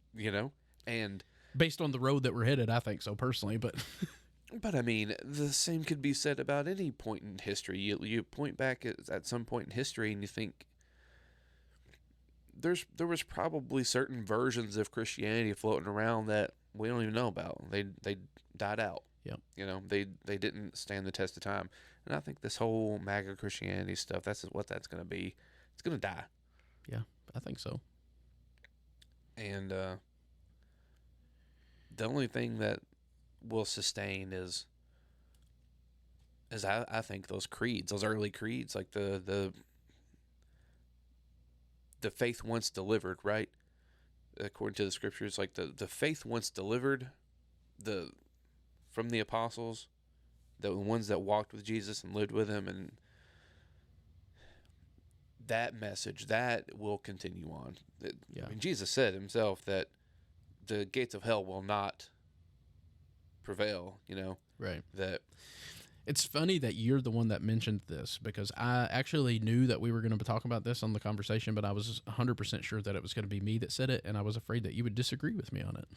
And based on the road that we're headed, I think so personally, but but I mean, the same could be said about any point in history. You point back at some point in history and you think there was probably certain versions of Christianity floating around that we don't even know about. They died out. Yep. They didn't stand the test of time. And I think this whole MAGA Christianity stuff, that's what that's going to be. It's going to die. Yeah, I think so. And the only thing that will sustain is I think those creeds, those early creeds, like the faith once delivered, right? According to the scriptures, like the faith once delivered, from the apostles, the ones that walked with Jesus and lived with him, and that message that will continue on. Yeah. I mean, Jesus said himself that the gates of hell will not prevail. Right. That it's funny that you're the one that mentioned this because I actually knew that we were going to talk about this on the conversation, but I was 100% sure that it was going to be me that said it, and I was afraid that you would disagree with me on it.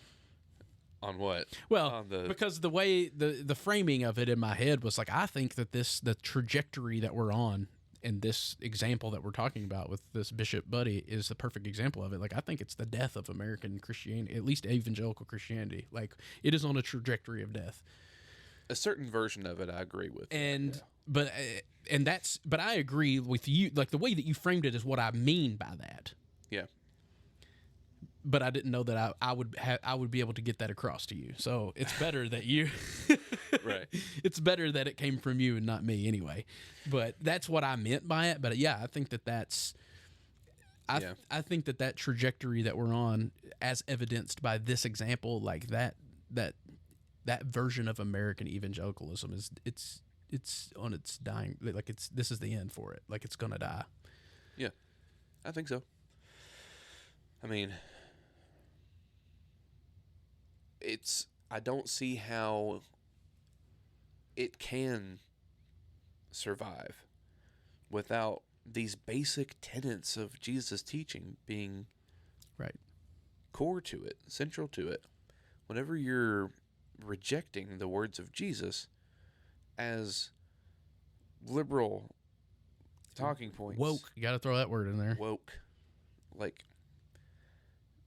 On what? Well, because the way the framing of it in my head was like, I think that the trajectory that we're on in this example that we're talking about with this Bishop Budde is the perfect example of it. Like, I think it's the death of American Christianity, at least evangelical Christianity. Like, it is on a trajectory of death. A certain version of it, I agree with. But I agree with you. Like, the way that you framed it is what I mean by that. Yeah. But I didn't know that I would be able to get that across to you. So it's better that you, right? It's better that it came from you and not me, anyway. But that's what I meant by it. But yeah, I think I think that trajectory that we're on, as evidenced by this example, like that version of American evangelicalism it's on its dying. Like this is the end for it. Like it's gonna die. Yeah, I think so. I mean, I don't see how it can survive without these basic tenets of Jesus' teaching being right core to it, central to it. Whenever you're rejecting the words of Jesus as liberal talking points, woke, you got to throw that word in there. Woke, like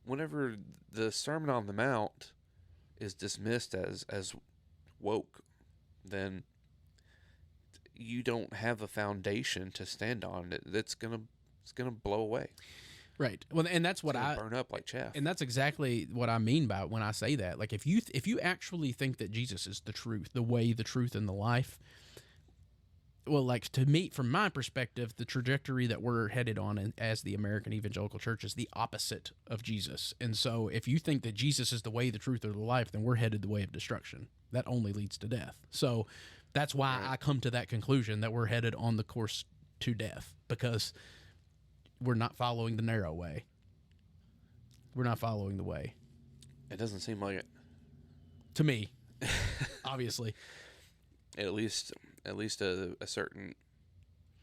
whenever the Sermon on the Mount is dismissed as woke, then you don't have a foundation to stand on. It's gonna blow away. Right. Well, and that's what I burn up like chaff. And that's exactly what I mean by when I say that. Like if you actually think that Jesus is the truth, the way, the truth, and the life, well, like to me, from my perspective, the trajectory that we're headed on as the American evangelical church is the opposite of Jesus. And so if you think that Jesus is the way, the truth, or the life, then we're headed the way of destruction. That only leads to death. So that's why I come to that conclusion that we're headed on the course to death, because we're not following the narrow way. We're not following the way. It doesn't seem like it. to me, obviously. At least a certain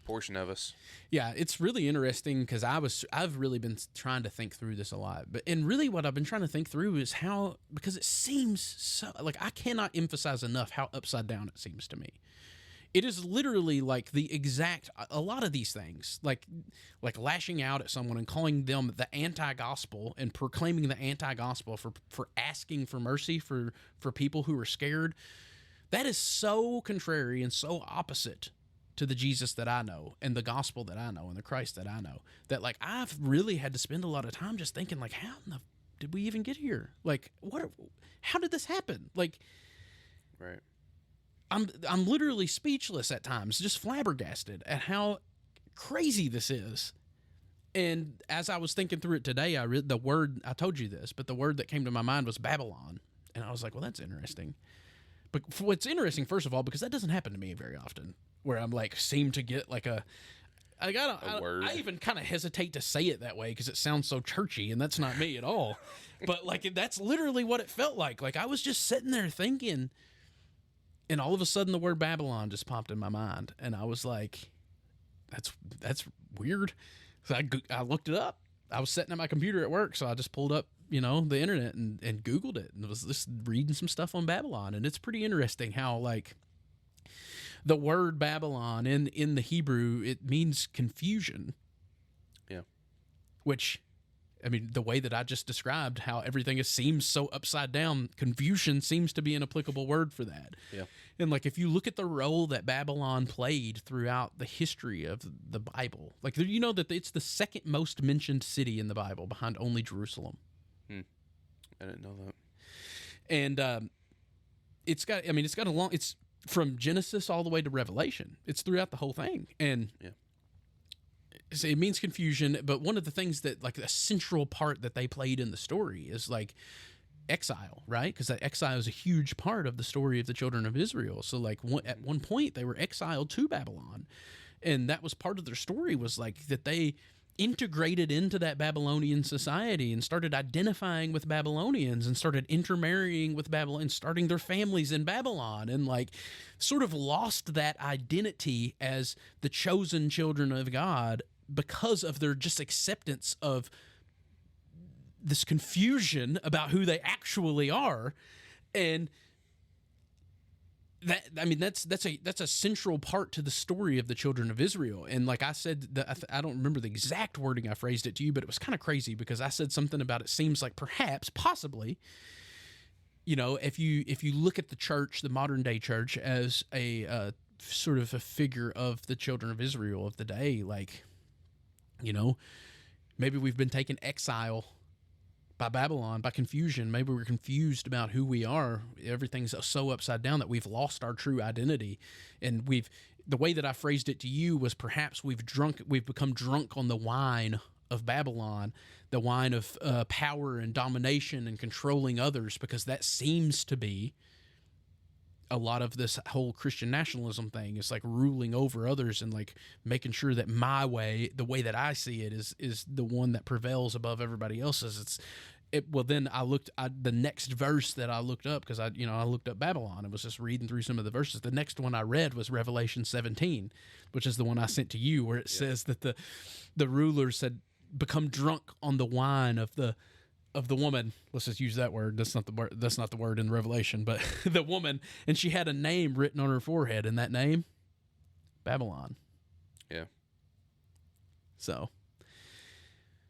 portion of us. Yeah, it's really interesting because I've really been trying to think through this a lot. And really what I've been trying to think through is how, because it seems so, like, I cannot emphasize enough how upside down it seems to me. It is literally like a lot of these things, like lashing out at someone and calling them the anti-gospel and proclaiming the anti-gospel for asking for mercy for people who are scared. That is so contrary and so opposite to the Jesus that I know and the gospel that I know and the Christ that I know, that like I've really had to spend a lot of time just thinking like, how in the did we even get here? Like, how did this happen? Like, right. I'm literally speechless at times, just flabbergasted at how crazy this is. And as I was thinking through it today, I read the word, I told you this, but the word that came to my mind was Babylon. And I was like, well, that's interesting. But what's interesting, first of all, because that doesn't happen to me very often, where I'm like, seem to get like a word. I even kind of hesitate to say it that way because it sounds so churchy, and that's not me at all. But like, that's literally what it felt like. Like I was just sitting there thinking, and all of a sudden the word Babylon just popped in my mind. And I was like, that's weird. So I looked it up. I was sitting at my computer at work, so I just pulled up, the internet and Googled it, and was just reading some stuff on Babylon. And it's pretty interesting how, like, the word Babylon in the Hebrew, it means confusion. Yeah. Which, I mean, the way that I just described how everything seems so upside down, confusion seems to be an applicable word for that. Yeah. And like, if you look at the role that Babylon played throughout the history of the Bible, like, you know that it's the second most mentioned city in the Bible behind only Jerusalem. I didn't know that. And it's from Genesis all the way to Revelation. It's throughout the whole thing. And yeah. So it means confusion, but one of the things that, like, a central part that they played in the story is like exile, right? Because that exile is a huge part of the story of the children of Israel. So like at one point they were exiled to Babylon, and that was part of their story, was like that they integrated into that Babylonian society and started identifying with Babylonians and started intermarrying with Babylon, starting their families in Babylon, and like sort of lost that identity as the chosen children of God because of their just acceptance of this confusion about who they actually are. And that's a central part to the story of the children of Israel. And like I said, I don't remember the exact wording I phrased it to you, but it was kind of crazy because I said something about, it seems like perhaps, possibly, if you look at the church, the modern day church, as a sort of a figure of the children of Israel of the day, like, maybe we've been taken exile by Babylon, by confusion. Maybe we're confused about who we are. Everything's so upside down that we've lost our true identity. And the way that I phrased it to you was, perhaps we've become drunk on the wine of Babylon, the wine of power and domination and controlling others, because that seems to be a lot of this whole Christian nationalism thing. It's like ruling over others and like making sure that my way, the way that I see it, is the one that prevails above everybody else's. Then the next verse that I looked up, because I looked up Babylon and was just reading through some of the verses. The next one I read was Revelation 17, which is the one I sent to you, where it says that the rulers had become drunk on the wine of the woman. Let's just use that word. That's not the word in Revelation, but the woman, and she had a name written on her forehead, and that name, Babylon. Yeah. So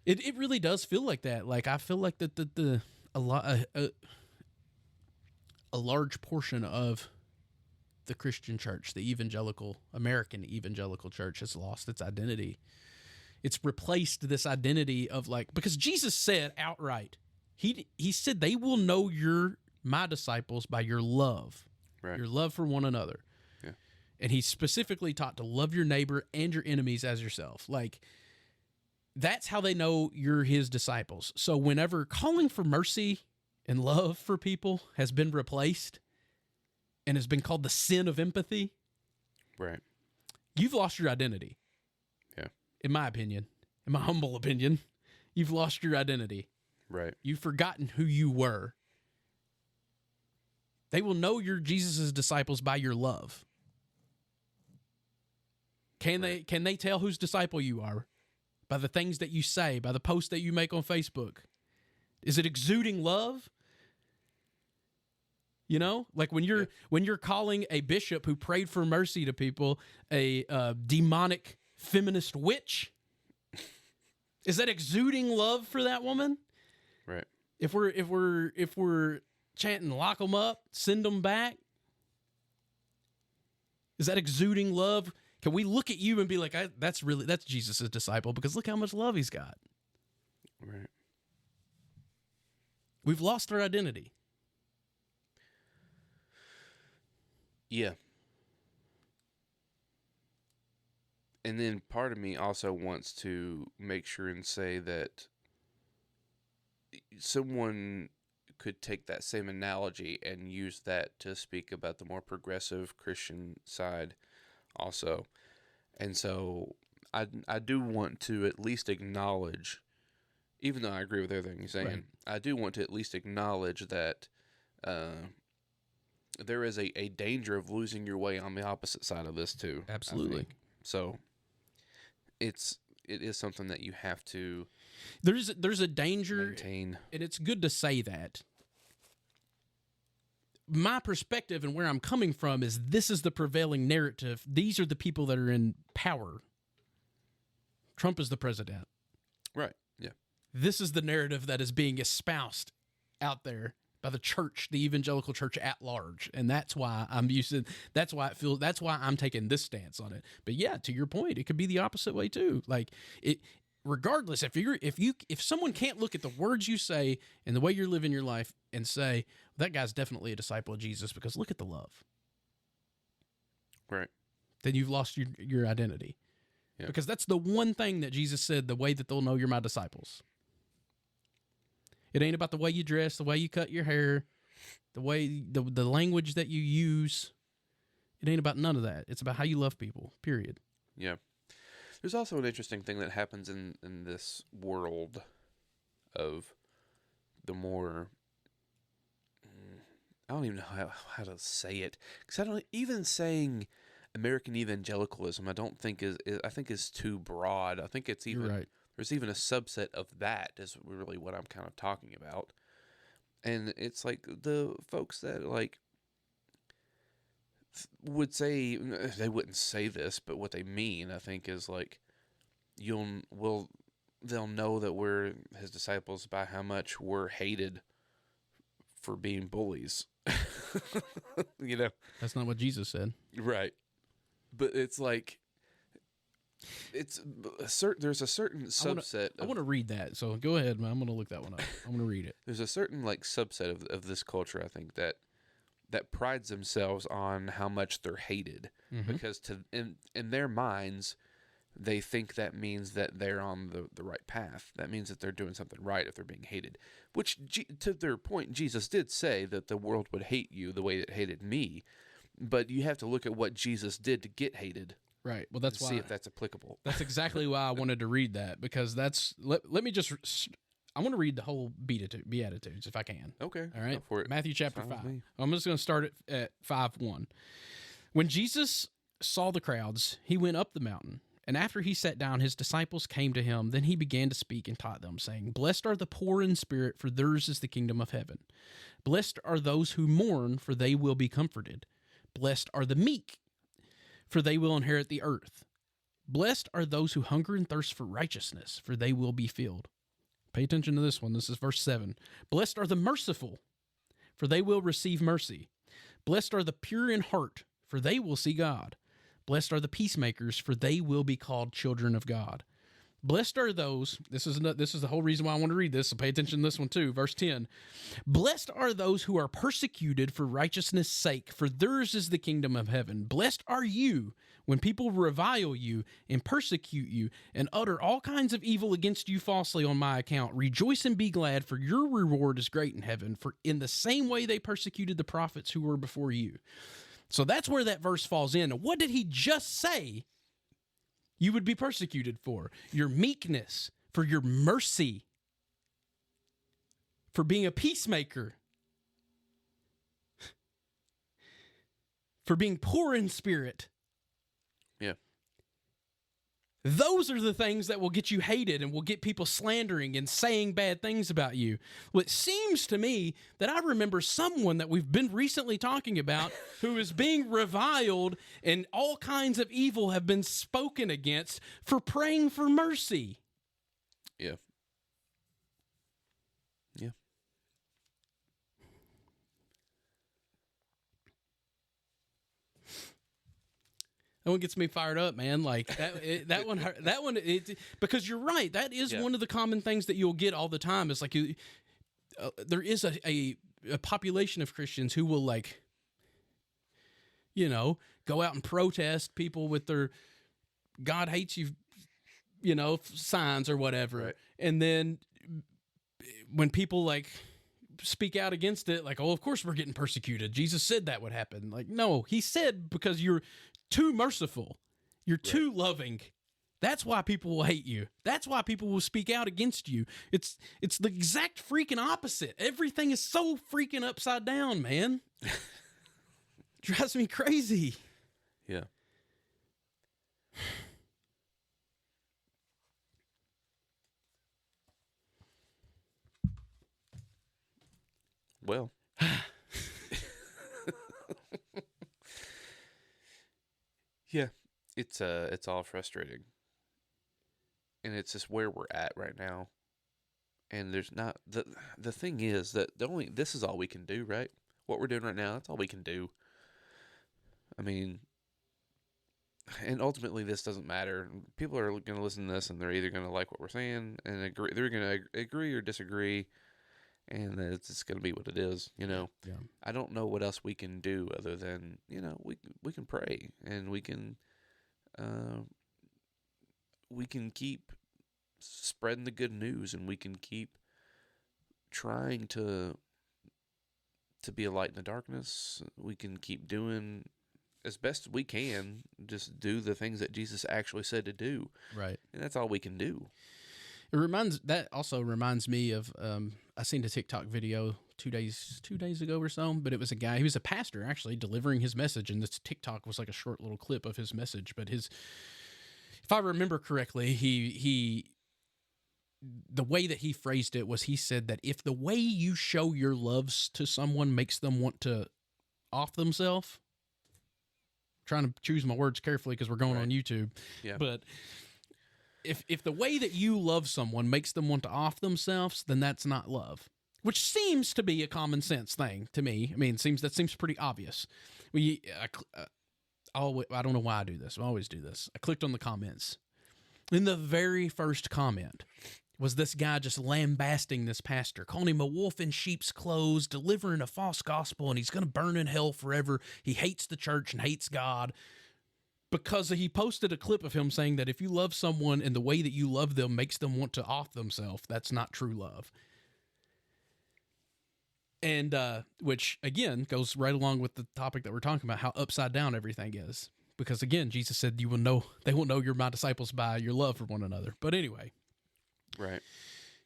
it really does feel like that. Like, I feel like that a large portion of the Christian church, the American evangelical church, has lost its identity. It's replaced this identity of, like, because Jesus said outright, he said, they will know you're my disciples by your love, right, your love for one another. Yeah. And he specifically taught to love your neighbor and your enemies as yourself. Like, that's how they know you're his disciples. So whenever calling for mercy and love for people has been replaced and has been called the sin of empathy, right, you've lost your identity. Yeah. In my opinion, in my humble opinion, you've lost your identity. Right. You've forgotten who you were. They will know you're Jesus' disciples by your love. Can they tell whose disciple you are? By the things that you say, by the posts that you make on Facebook. Is it exuding love? You know, like when you're calling a bishop who prayed for mercy to people a demonic feminist witch, is that exuding love for that woman? Right. If we're chanting lock them up, send them back, is that exuding love? Can we look at you and be like, that's Jesus' disciple, because look how much love he's got. Right. We've lost our identity. Yeah. And then part of me also wants to make sure and say that someone could take that same analogy and use that to speak about the more progressive Christian side also. And so I do want to at least acknowledge, even though I agree with everything you're saying, right, I do want to at least acknowledge that there is a danger of losing your way on the opposite side of this too. Absolutely. So it is something that you have to there's a danger maintain. And it's good to say that. My perspective and where I'm coming from is this is the prevailing narrative. These are the people that are in power. Trump is the president. Right. Yeah. This is the narrative that is being espoused out there by the church, the evangelical church at large. And that's why that's why I'm taking this stance on it. But yeah, to your point, it could be the opposite way too. Like regardless, if someone can't look at the words you say and the way you're living your life and say, that guy's definitely a disciple of Jesus because look at the love. Right. Then you've lost your identity. Yeah. Because that's the one thing that Jesus said, the way that they'll know you're my disciples. It ain't about the way you dress, the way you cut your hair, the way the language that you use. It ain't about none of that. It's about how you love people, period. Yeah. There's also an interesting thing that happens in this world of the more, I don't even know how to say it, because I don't even saying American evangelicalism, I don't think is too broad. I think it's even, you're right. There's even a subset of that is really what I'm kind of talking about. And it's like the folks that like would say, they wouldn't say this, but what they mean, I think, is like they'll know that we're his disciples by how much we're hated for being bullies. You know, that's not what Jesus said. Right. But it's like there's a certain subset. I want to read that. So go ahead, man. I'm going to look that one up. I'm going to read it. There's a certain like subset of this culture, I think, that prides themselves on how much they're hated, because in their minds, they think that means that they're on the right path. That means that they're doing something right if they're being hated. Which, to their point, Jesus did say that the world would hate you the way it hated me. But you have to look at what Jesus did to get hated. Right. Well, that's why. See if that's applicable. That's exactly why I wanted to read that, because let me just. I want to read the whole Beatitudes if I can. Okay. All right. Go for it. Matthew chapter 5. I'm just going to start at 5:1. When Jesus saw the crowds, he went up the mountain, and after he sat down, his disciples came to him. Then he began to speak and taught them, saying, "Blessed are the poor in spirit, for theirs is the kingdom of heaven. Blessed are those who mourn, for they will be comforted. Blessed are the meek, for they will inherit the earth. Blessed are those who hunger and thirst for righteousness, for they will be filled." Pay attention to this one. This is verse 7. Blessed are the merciful, for they will receive mercy. Blessed are the pure in heart, for they will see God. Blessed are the peacemakers, for they will be called children of God. Blessed are those, this is the whole reason why I want to read this, so pay attention to this one too. Verse 10. Blessed are those who are persecuted for righteousness' sake, for theirs is the kingdom of heaven. Blessed are you when people revile you and persecute you and utter all kinds of evil against you falsely on my account. Rejoice and be glad, for your reward is great in heaven, for in the same way they persecuted the prophets who were before you. So that's where that verse falls in. What did he just say you would be persecuted for? Your meekness, for your mercy, for being a peacemaker. for being poor in spirit. Yeah. Those are the things that will get you hated and will get people slandering and saying bad things about you. Well, it seems to me that I remember someone that we've been recently talking about who is being reviled and all kinds of evil have been spoken against for praying for mercy. Yeah. Yeah. That one gets me fired up, man. Like that one, because you're right. That is one of the common things that you'll get all the time. It's like there is a population of Christians who will, like, you know, go out and protest people with their "God hates you," you know, signs or whatever. Right. And then when people like speak out against it, like, oh, of course we're getting persecuted. Jesus said that would happen. Like, no, he said because you're too merciful. You're too loving. That's why people will hate you. That's why people will speak out against you. It's the exact freaking opposite. Everything is so freaking upside down, man. Drives me crazy. Yeah. Well. Yeah, it's all frustrating. And it's just where we're at right now. And there's not the thing is that this is all we can do, right? What we're doing right now, that's all we can do. I mean, and ultimately this doesn't matter. People are going to listen to this and they're either going to like what we're saying and agree, they're going to agree or disagree, and it's just going to be what it is, you know. Yeah. I don't know what else we can do other than, you know, we can pray and we can keep spreading the good news, and we can keep trying to be a light in the darkness. We can keep doing as best we can, just do the things that Jesus actually said to do. Right. And that's all we can do. That also reminds me of I seen a TikTok video 2 days ago or so, but it was a guy, he was a pastor actually delivering his message, and this TikTok was like a short little clip of his message. But if I remember correctly, he the way that he phrased it was, he said that if the way you show your loves to someone makes them want to off themselves, trying to choose my words carefully because we're going on YouTube, but if the way that you love someone makes them want to off themselves, then that's not love, which seems to be a common sense thing to me. I mean, that seems pretty obvious. I don't know why I do this. I always do this. I clicked on the comments. In the very first comment was this guy just lambasting this pastor, calling him a wolf in sheep's clothes, delivering a false gospel, and he's going to burn in hell forever. He hates the church and hates God, because he posted a clip of him saying that if you love someone and the way that you love them makes them want to off themselves, that's not true love. And which, again, goes right along with the topic that we're talking about, how upside down everything is. Because, again, Jesus said they will know you're my disciples by your love for one another. But anyway. Right.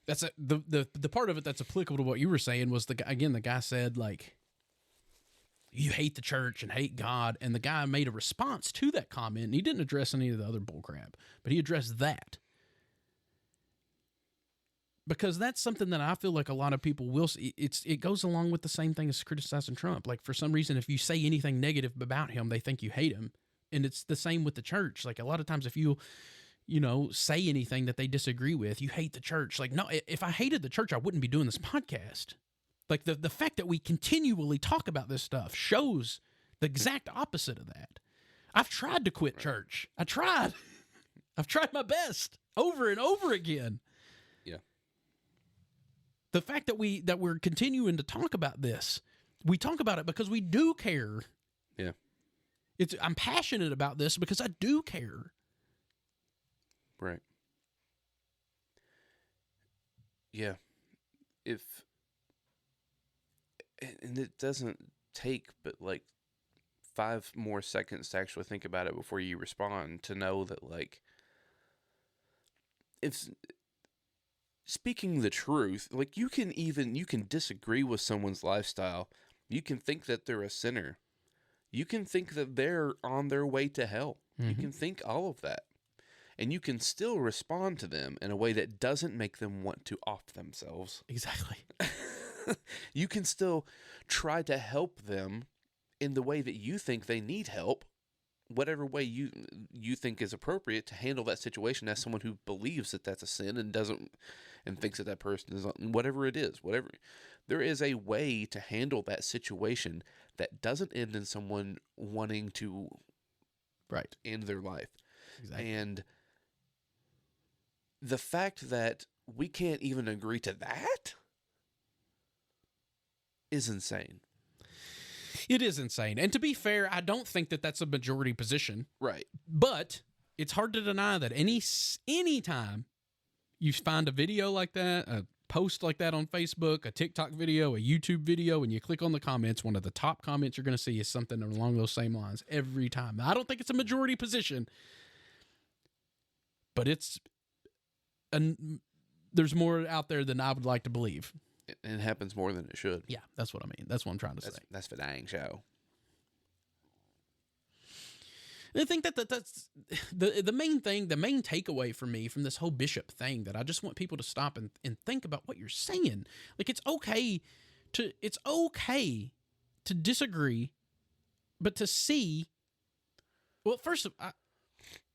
That's the part of it that's applicable to what you were saying was, the guy said, like, you hate the church and hate God. And the guy made a response to that comment, and he didn't address any of the other bullcrap, but he addressed that. Because that's something that I feel like a lot of people will see. It goes along with the same thing as criticizing Trump. Like, for some reason, if you say anything negative about him, they think you hate him. And it's the same with the church. Like, a lot of times if you say anything that they disagree with, you hate the church. Like, no, if I hated the church, I wouldn't be doing this podcast. Like, the fact that we continually talk about this stuff shows the exact opposite of that. I've tried to quit church. I've tried my best over and over again. Yeah. The fact that we're continuing to talk about this, we talk about it because we do care. Yeah. I'm passionate about this because I do care. Right. Yeah. And it doesn't take but like 5 more seconds to actually think about it before you respond, to know that, like, if speaking the truth, like, you can disagree with someone's lifestyle. You can think that they're a sinner. You can think that they're on their way to hell. You can think all of that. And you can still respond to them in a way that doesn't make them want to off themselves. Exactly. You can still try to help them in the way that you think they need help, whatever way you think is appropriate to handle that situation as someone who believes that that's a sin and thinks that that person is, whatever it is, whatever. There is a way to handle that situation that doesn't end in someone wanting to end their life. Exactly. And the fact that we can't even agree to that is insane. It is insane. And to be fair, I don't think that that's a majority position. Right. But it's hard to deny that any time you find a video like that, a post like that on Facebook, a TikTok video, a YouTube video, and you click on the comments, one of the top comments you're going to see is something along those same lines every time. Now, I don't think it's a majority position, but there's more out there than I would like to believe. It happens more than it should. Yeah, that's what I mean. That's what I'm trying to say. That's for dang show. And I think that's the main thing, the main takeaway for me from this whole bishop thing, that I just want people to stop and think about what you're saying. Like, it's okay to disagree, but to see, well, first,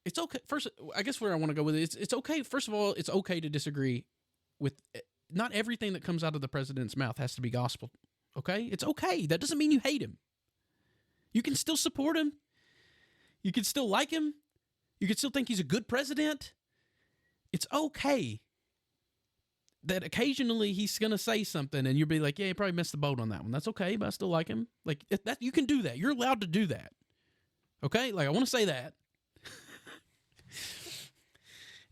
it's okay. First, I guess where I want to go with it, it's okay. First of all, it's okay to disagree with. Not everything that comes out of the president's mouth has to be gospel. Okay? It's okay. That doesn't mean you hate him. You can still support him. You can still like him. You can still think he's a good president. It's okay that occasionally he's going to say something and you'll be like, yeah, he probably missed the boat on that one. That's okay, but I still like him. Like, that, you can do that. You're allowed to do that. Okay? Like, I want to say that.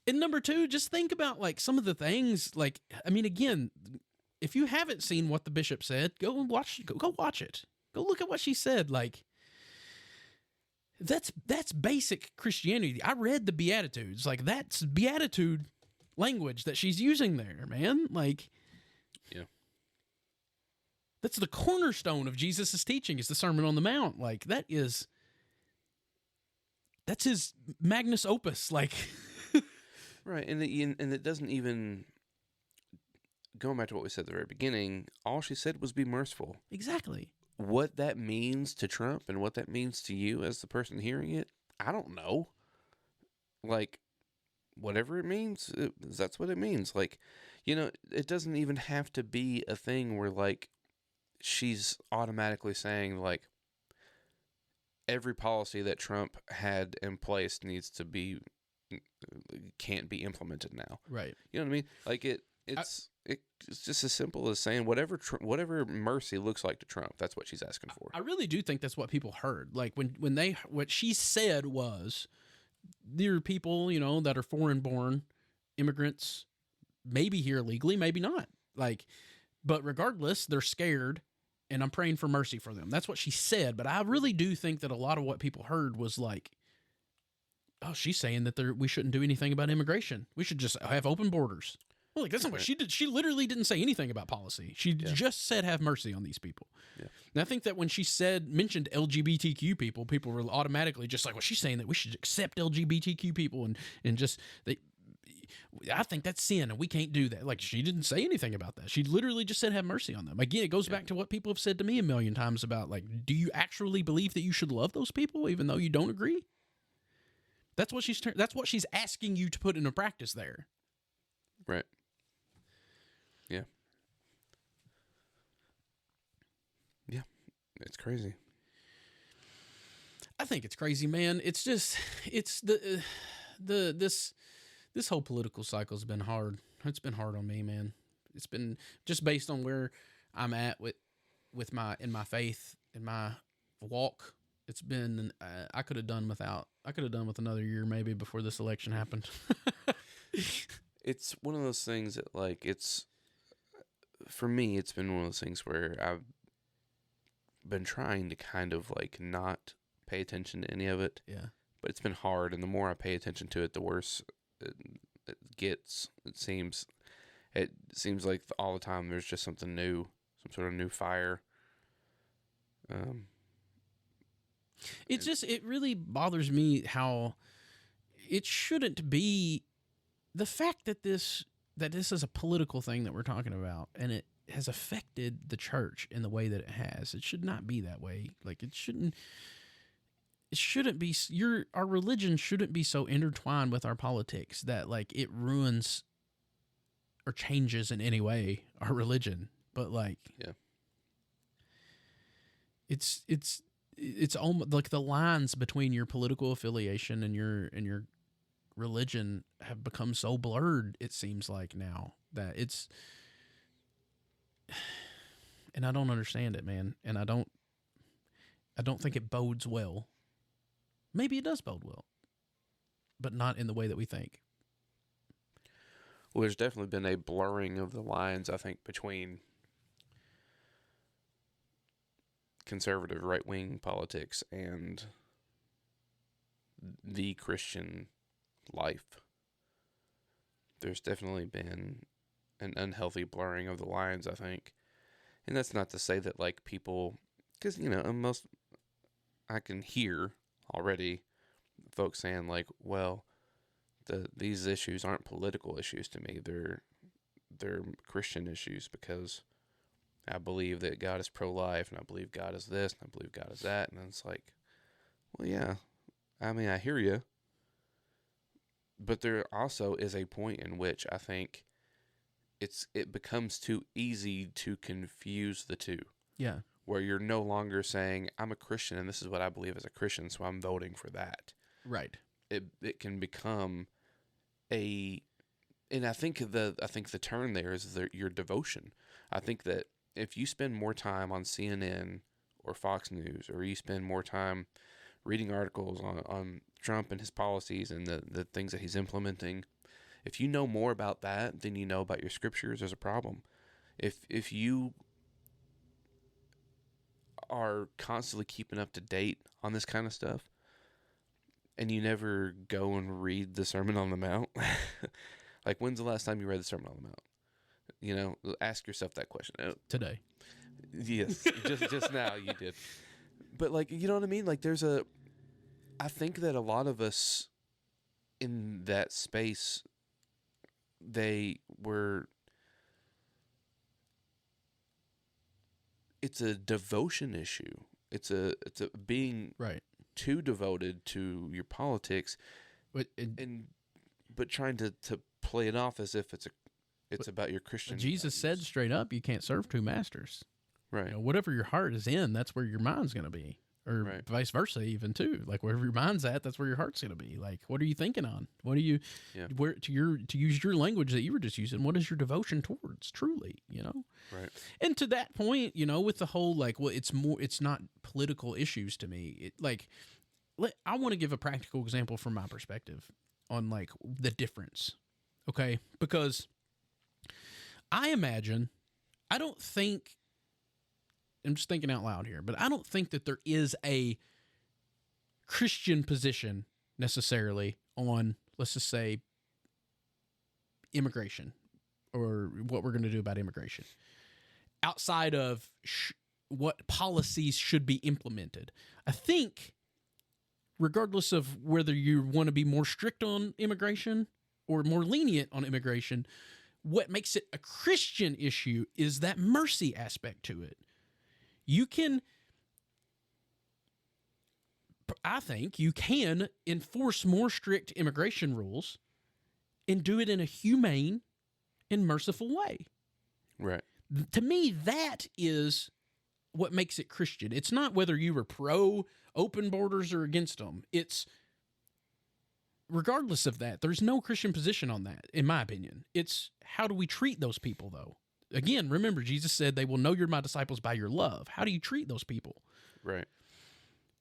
And number two, just think about, like, some of the things, like, I mean, again, if you haven't seen what the bishop said, go watch it. Go look at what she said. Like, that's basic Christianity. I read the Beatitudes. Like, that's Beatitude language that she's using there, man. Like, yeah. That's the cornerstone of Jesus' teaching, is the Sermon on the Mount. Like, that's his magnus opus, like... Right, and it doesn't even, going back to what we said at the very beginning, all she said was be merciful. Exactly. What that means to Trump and what that means to you as the person hearing it, I don't know. Like, whatever it means, that's what it means. Like, it doesn't even have to be a thing where, like, she's automatically saying, like, every policy that Trump had in place can't be implemented now. Right. You know what I mean? Like, it's just as simple as saying whatever mercy looks like to Trump, that's what she's asking for. I really do think that's what people heard. Like, what she said was, there are people, that are foreign born immigrants, maybe here legally, maybe not. Like, but regardless, they're scared, and I'm praying for mercy for them. That's what she said. But I really do think that a lot of what people heard was like, oh, she's saying that we shouldn't do anything about immigration. We should just have open borders. Well, like, that's not what she did. She literally didn't say anything about policy. She just said have mercy on these people. Yeah. And I think that when she mentioned LGBTQ people were automatically just like, well, she's saying that we should accept LGBTQ people and just I think that's sin and we can't do that. Like, she didn't say anything about that. She literally just said have mercy on them. Again, it goes back to what people have said to me a million times about, like, do you actually believe that you should love those people even though you don't agree? That's what she's asking you to put into practice there. Right. Yeah. Yeah. It's crazy. I think it's crazy, man. It's just, this whole political cycle has been hard. It's been hard on me, man. It's been just based on where I'm at with my faith, in my walk. It's been, I could have done with another year maybe before this election happened. It's one of those things that, like, for me, it's been one of those things where I've been trying to kind of, like, not pay attention to any of it. Yeah. But it's been hard, and the more I pay attention to it, the worse it gets. It seems like all the time there's just something new, some sort of new fire. It really bothers me how it shouldn't be the fact that this is a political thing that we're talking about, and it has affected the church in the way that it has. It should not be that way. Like it shouldn't be. Our religion shouldn't be so intertwined with our politics that like it ruins or changes in any way our religion. But like, yeah, it's almost like the lines between your political affiliation and your religion have become so blurred. It seems like now that it's, and I don't understand it, man. And I don't think it bodes well. Maybe it does bode well, but not in the way that we think. Well, there's definitely been a blurring of the lines, I think, between conservative right-wing politics and the Christian life. There's definitely been an unhealthy blurring of the lines, I think. And that's not to say that, like, people... Because, you know, I can hear already folks saying, like, well, these issues aren't political issues to me. They're Christian issues because I believe that God is pro-life, and I believe God is this, and I believe God is that. And it's like, well, yeah, I mean, I hear you. But there also is a point in which I think it becomes too easy to confuse the two. Yeah. Where you're no longer saying, I'm a Christian, and this is what I believe as a Christian, so I'm voting for that. Right. It can become and I think the term there is your devotion. I think that if you spend more time on CNN or Fox News, or you spend more time reading articles on Trump and his policies and the things that he's implementing, if you know more about that than you know about your scriptures, there's a problem. If you are constantly keeping up to date on this kind of stuff, and you never go and read the Sermon on the Mount, like, when's the last time you read the Sermon on the Mount? You know, ask yourself that question. Today. Yes, just now you did. But, like, you know what I mean? Like, I think that a lot of us in that space, it's a devotion issue. It's a being right. Too devoted to your politics, but trying to play it off as if it's about your Christian. Jesus said straight up, you can't serve two masters. Right. You know, whatever your heart is in, that's where your mind's going to be, or right. Vice versa, even too. Like wherever your mind's at, that's where your heart's going to be. Like, what are you thinking on? What are you? Yeah. Where to use your language that you were just using? What is your devotion towards? Truly, you know. Right. And to that point, you know, with the whole like, well, it's not political issues to me. I want to give a practical example from my perspective on like the difference. Okay, because I'm just thinking out loud here, but I don't think that there is a Christian position necessarily on, let's just say, immigration or what we're going to do about immigration outside of what policies should be implemented. I think regardless of whether you want to be more strict on immigration or more lenient on immigration, what makes it a Christian issue is that mercy aspect to it. I think you can enforce more strict immigration rules and do it in a humane and merciful way. Right. To me, that is what makes it Christian. It's not whether you were pro open borders or against them. It's regardless of that, there's no Christian position on that, in my opinion. It's how do we treat those people, though? Again, remember, Jesus said, they will know you're my disciples by your love. How do you treat those people? Right.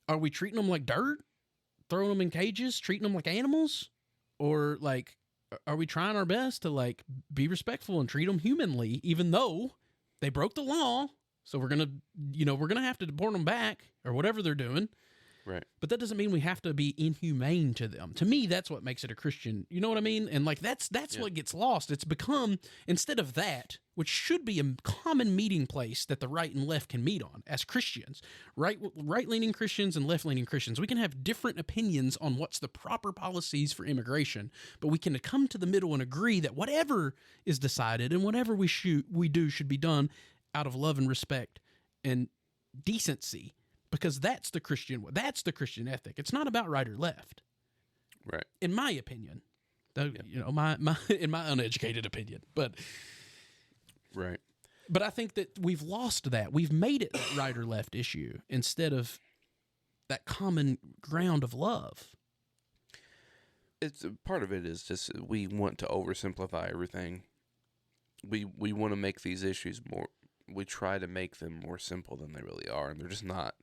Are we treating them like dirt? Throwing them in cages? Treating them like animals? Or, like, are we trying our best to, like, be respectful and treat them humanly, even though they broke the law? So we're going to have to deport them back or whatever they're doing. Right. But that doesn't mean we have to be inhumane to them. To me, that's what makes it a Christian. You know what I mean? And like that's what gets lost. It's become, instead of that, which should be a common meeting place that the right and left can meet on as Christians, right-leaning Christians and left-leaning Christians, we can have different opinions on what's the proper policies for immigration, but we can come to the middle and agree that whatever is decided and whatever we do should be done out of love and respect and decency. Because that's the Christian ethic. It's not about right or left, right? In my opinion, my in my uneducated opinion, but right. But I think that we've lost that. We've made it that right or left issue instead of that common ground of love. It's part of it is just we want to oversimplify everything. We want to make these issues more. We try to make them more simple than they really are, and they're just not.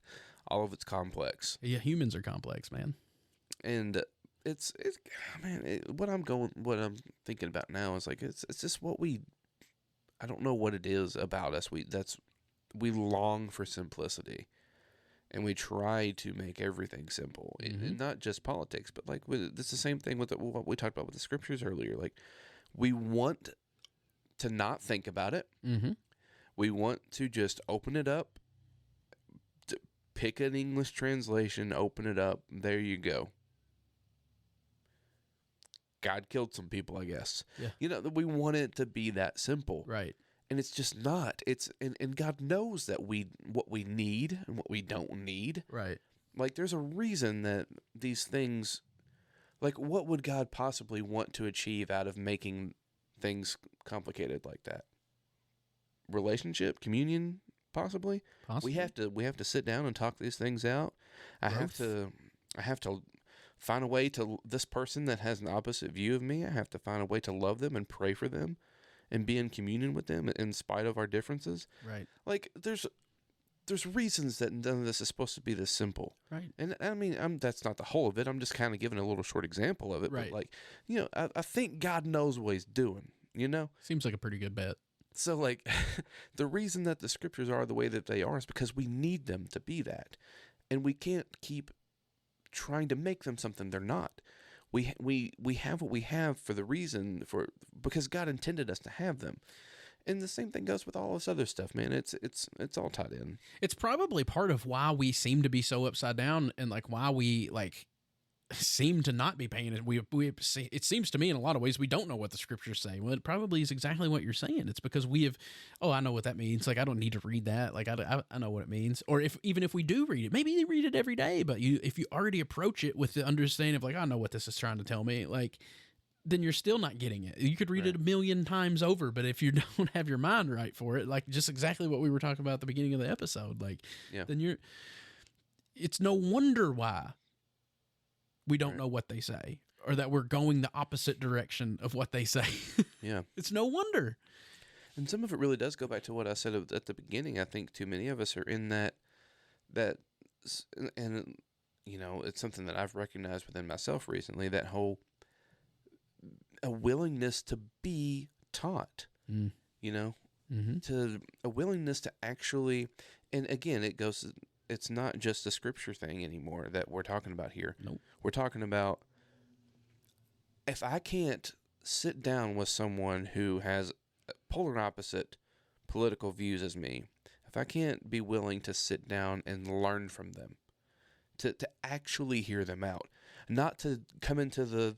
All of it's complex. Yeah, humans are complex, man. And what I'm thinking about now is like it's just what I don't know what it is about us. We long for simplicity, and we try to make everything simple, and not just politics, but like it's the same thing with what we talked about with the scriptures earlier. Like we want to not think about it. Mm-hmm. We want to just open it up, pick an English translation, open it up. There you go. God killed some people, I guess. Yeah. We want it to be that simple. Right. And it's just not. And God knows that what we need and what we don't need. Right. Like there's a reason that these things, like what would God possibly want to achieve out of making things complicated like that? Relationship, communion, possibly. We have to sit down and talk these things out. I have to find a way to this person that has an opposite view of me. I have to find a way to love them and pray for them and be in communion with them in spite of our differences. Right. Like there's reasons that none of this is supposed to be this simple. Right. And I mean, that's not the whole of it. I'm just kind of giving a little short example of it. Right. But like, I think God knows what he's doing, Seems like a pretty good bet. So, like, the reason that the scriptures are the way that they are is because we need them to be that. And we can't keep trying to make them something they're not. We have what we have for the reason, because God intended us to have them. And the same thing goes with all this other stuff, man. It's all tied in. It's probably part of why we seem to be so upside down and, like, why we, like, seem to not be paying it. It seems to me in a lot of ways we don't know what the scriptures say. Well, it probably is exactly what you're saying. It's because we have, I know what that means. Like, I don't need to read that. Like, I know what it means. Or even if we do read it, maybe you read it every day, but if you already approach it with the understanding of like, I know what this is trying to tell me, like, then you're still not getting it. You could read it a million times over, but if you don't have your mind right for it, like just exactly what we were talking about at the beginning of the episode, like, then it's no wonder why we don't know what they say, or that we're going the opposite direction of what they say. Yeah. It's no wonder. And some of it really does go back to what I said at the beginning. I think too many of us are in that, and it's something that I've recognized within myself recently, that whole a willingness to be taught, to a willingness to actually, and again, it's not just a scripture thing anymore that we're talking about here. Nope. We're talking about, if I can't sit down with someone who has polar opposite political views as me, if I can't be willing to sit down and learn from them, to actually hear them out, not to come into the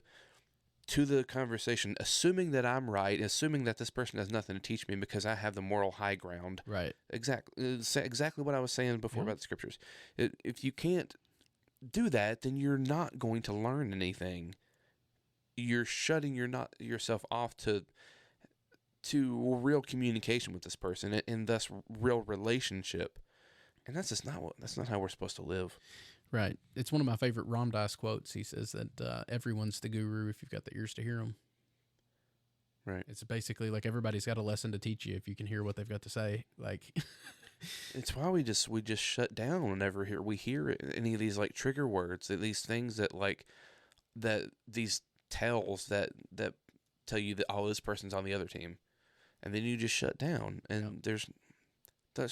conversation assuming that I'm right, assuming that this person has nothing to teach me because I have the moral high ground. Right. Exactly what I was saying before about the scriptures. If you can't do that, then you're not going to learn anything. You're shutting yourself off to real communication with this person and thus real relationship. And that's not how we're supposed to live. Right. It's one of my favorite Ram Dass quotes. He says that everyone's the guru if you've got the ears to hear them. Right. It's basically like everybody's got a lesson to teach you if you can hear what they've got to say. Like, it's why we just shut down whenever we hear any of these like trigger words, these things that these tells that tell you that this person's on the other team, and then you just shut down, and there's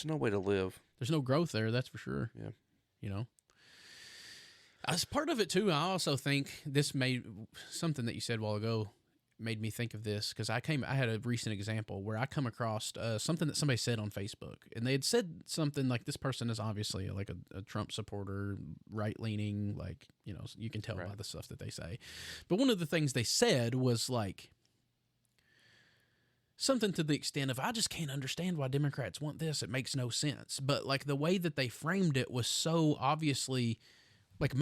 no way to live. There's no growth there. That's for sure. Yeah. As part of it too, I also think this made something that you said a while ago made me think of this, because I had a recent example where I come across something that somebody said on Facebook, and they had said something like, this person is obviously like a Trump supporter, right leaning, like, you know, you can tell by the stuff that they say. But one of the things they said was like something to the extent of, I just can't understand why Democrats want this. It makes no sense. But like the way that they framed it was so obviously like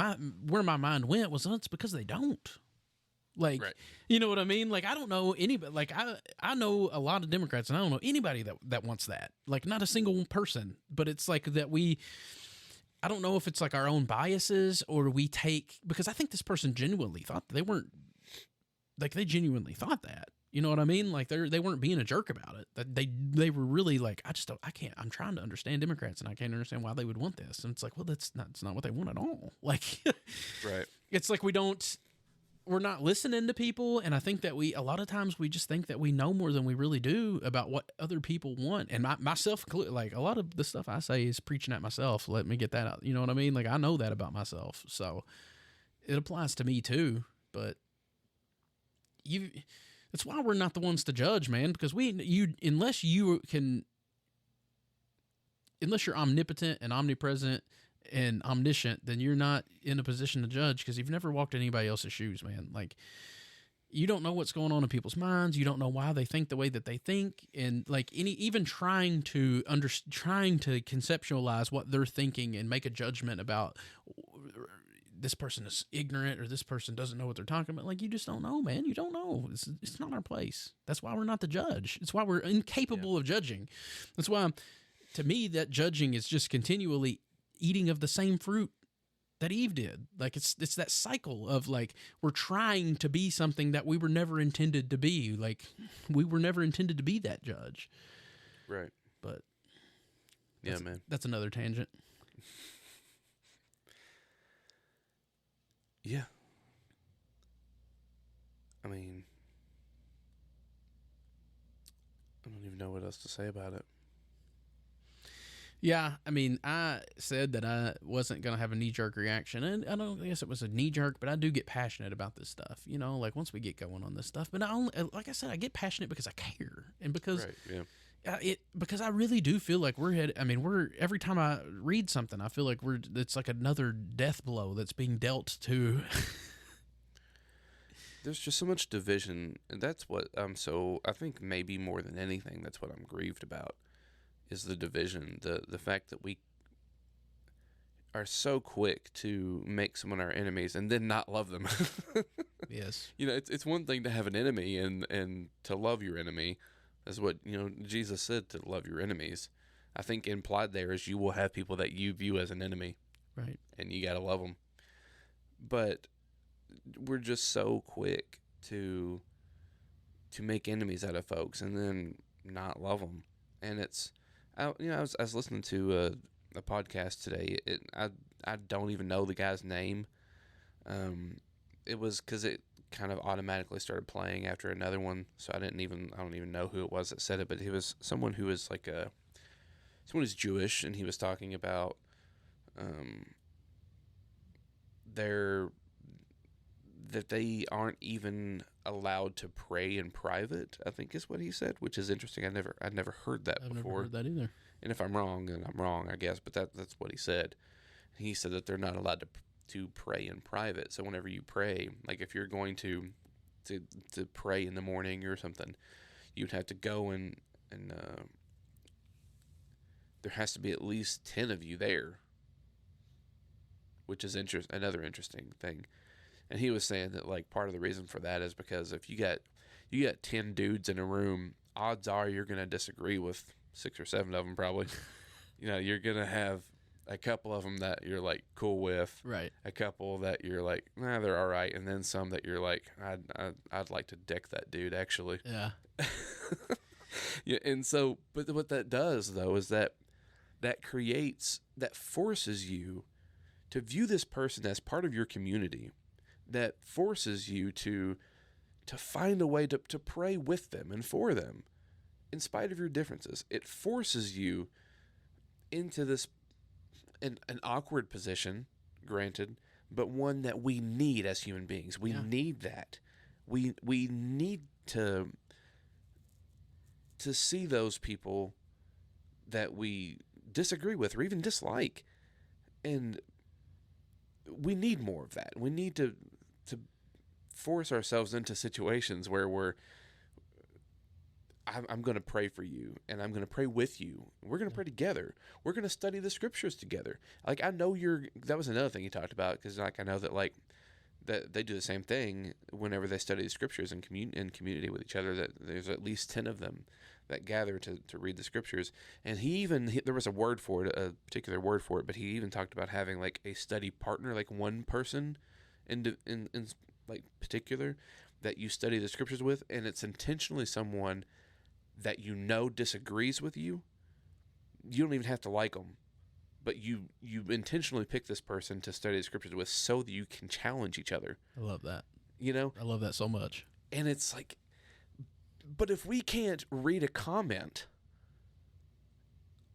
where my mind went was, oh, it's because they don't. Like, you know what I mean? Like, I don't know anybody. Like, I know a lot of Democrats, and I don't know anybody that wants that. Like, not a single person. But it's like that I don't know if it's like our own biases, or we take, because I think this person genuinely thought they weren't, like, they genuinely thought that. You know what I mean? Like, they weren't being a jerk about it. That they were really like, I can't. I'm trying to understand Democrats, and I can't understand why they would want this. And it's like, well, it's not what they want at all. Like, It's like we're not listening to people, and I think that a lot of times we just think that we know more than we really do about what other people want. And myself, like, a lot of the stuff I say is preaching at myself. Let me get that out. You know what I mean? Like, I know that about myself, so it applies to me too. But that's why we're not the ones to judge, man. Because unless you're omnipotent and omnipresent and omniscient, then you're not in a position to judge, because you've never walked in anybody else's shoes, man. Like, you don't know what's going on in people's minds. You don't know why they think the way that they think, and like even trying to conceptualize what they're thinking and make a judgment about this person is ignorant or this person doesn't know what they're talking about. Like, you just don't know, man. You don't know. It's not our place. That's why we're not the judge. It's why we're incapable of judging. That's why, to me, that judging is just continually eating of the same fruit that Eve did. Like, it's that cycle of like, we're trying to be something that we were never intended to be. Like, we were never intended to be that judge. Right. But yeah, man, that's another tangent. Yeah. I mean, I don't even know what else to say about it. Yeah, I mean, I said that I wasn't going to have a knee-jerk reaction, and I don't guess it was a knee-jerk, but I do get passionate about this stuff, you know, like, once we get going on this stuff. But like I said, I get passionate because I care, and because because I really do feel like every time I read something, I feel like it's like another death blow that's being dealt to. There's just so much division, and that's what I think maybe more than anything, that's what I'm grieved about. Is the division, the fact that we are so quick to make someone our enemies and then not love them. Yes. You know, it's one thing to have an enemy and to love your enemy. That's what, you know, Jesus said, to love your enemies. I think implied there is you will have people that you view as an enemy. Right. And you got to love them. But we're just so quick to make enemies out of folks and then not love them. And I was listening to a podcast today. I don't even know the guy's name. It was because it kind of automatically started playing after another one, so I don't even know who it was that said it. But he was someone who was like someone who's Jewish, and he was talking about that they aren't even allowed to pray in private, I think is what he said, which is interesting. I'd never heard that before. I've never heard that either. And if I'm wrong, then I'm wrong, I guess. But that's what he said. He said that they're not allowed to pray in private. So whenever you pray, like if you're going to pray in the morning or something, you'd have to go and there has to be at least 10 of you there, which is another interesting thing. And he was saying that, like, part of the reason for that is because if you got 10 dudes in a room, odds are you're going to disagree with 6 or 7 of them probably. You know, you're going to have a couple of them that you're, like, cool with. Right. A couple that you're like, nah, they're all right. And then some that you're like, I'd like to dick that dude, actually. Yeah. Yeah. And so, but what that does, though, is that forces you to view this person as part of your community. That forces you to find a way to pray with them and for them, in spite of your differences. It forces you into this an awkward position, granted, but one that we need as human beings. We need that. We need to see those people that we disagree with or even dislike, and we need more of that. We need to force ourselves into situations where I'm going to pray for you, and I'm going to pray with you. We're going to pray together. We're going to study the scriptures together. Like, I know that was another thing he talked about, because like I know that like that they do the same thing whenever they study the scriptures in community with each other. That there's at least 10 of them that gather to read the scriptures. And there was a word for it, a particular word for it, but he even talked about having like a study partner, like one person in like particular that you study the scriptures with, and it's intentionally someone that you know disagrees with you. You don't even have to like them, but you intentionally pick this person to study the scriptures with so that you can challenge each other. I love that. You know? I love that so much. And it's like, but if we can't read a comment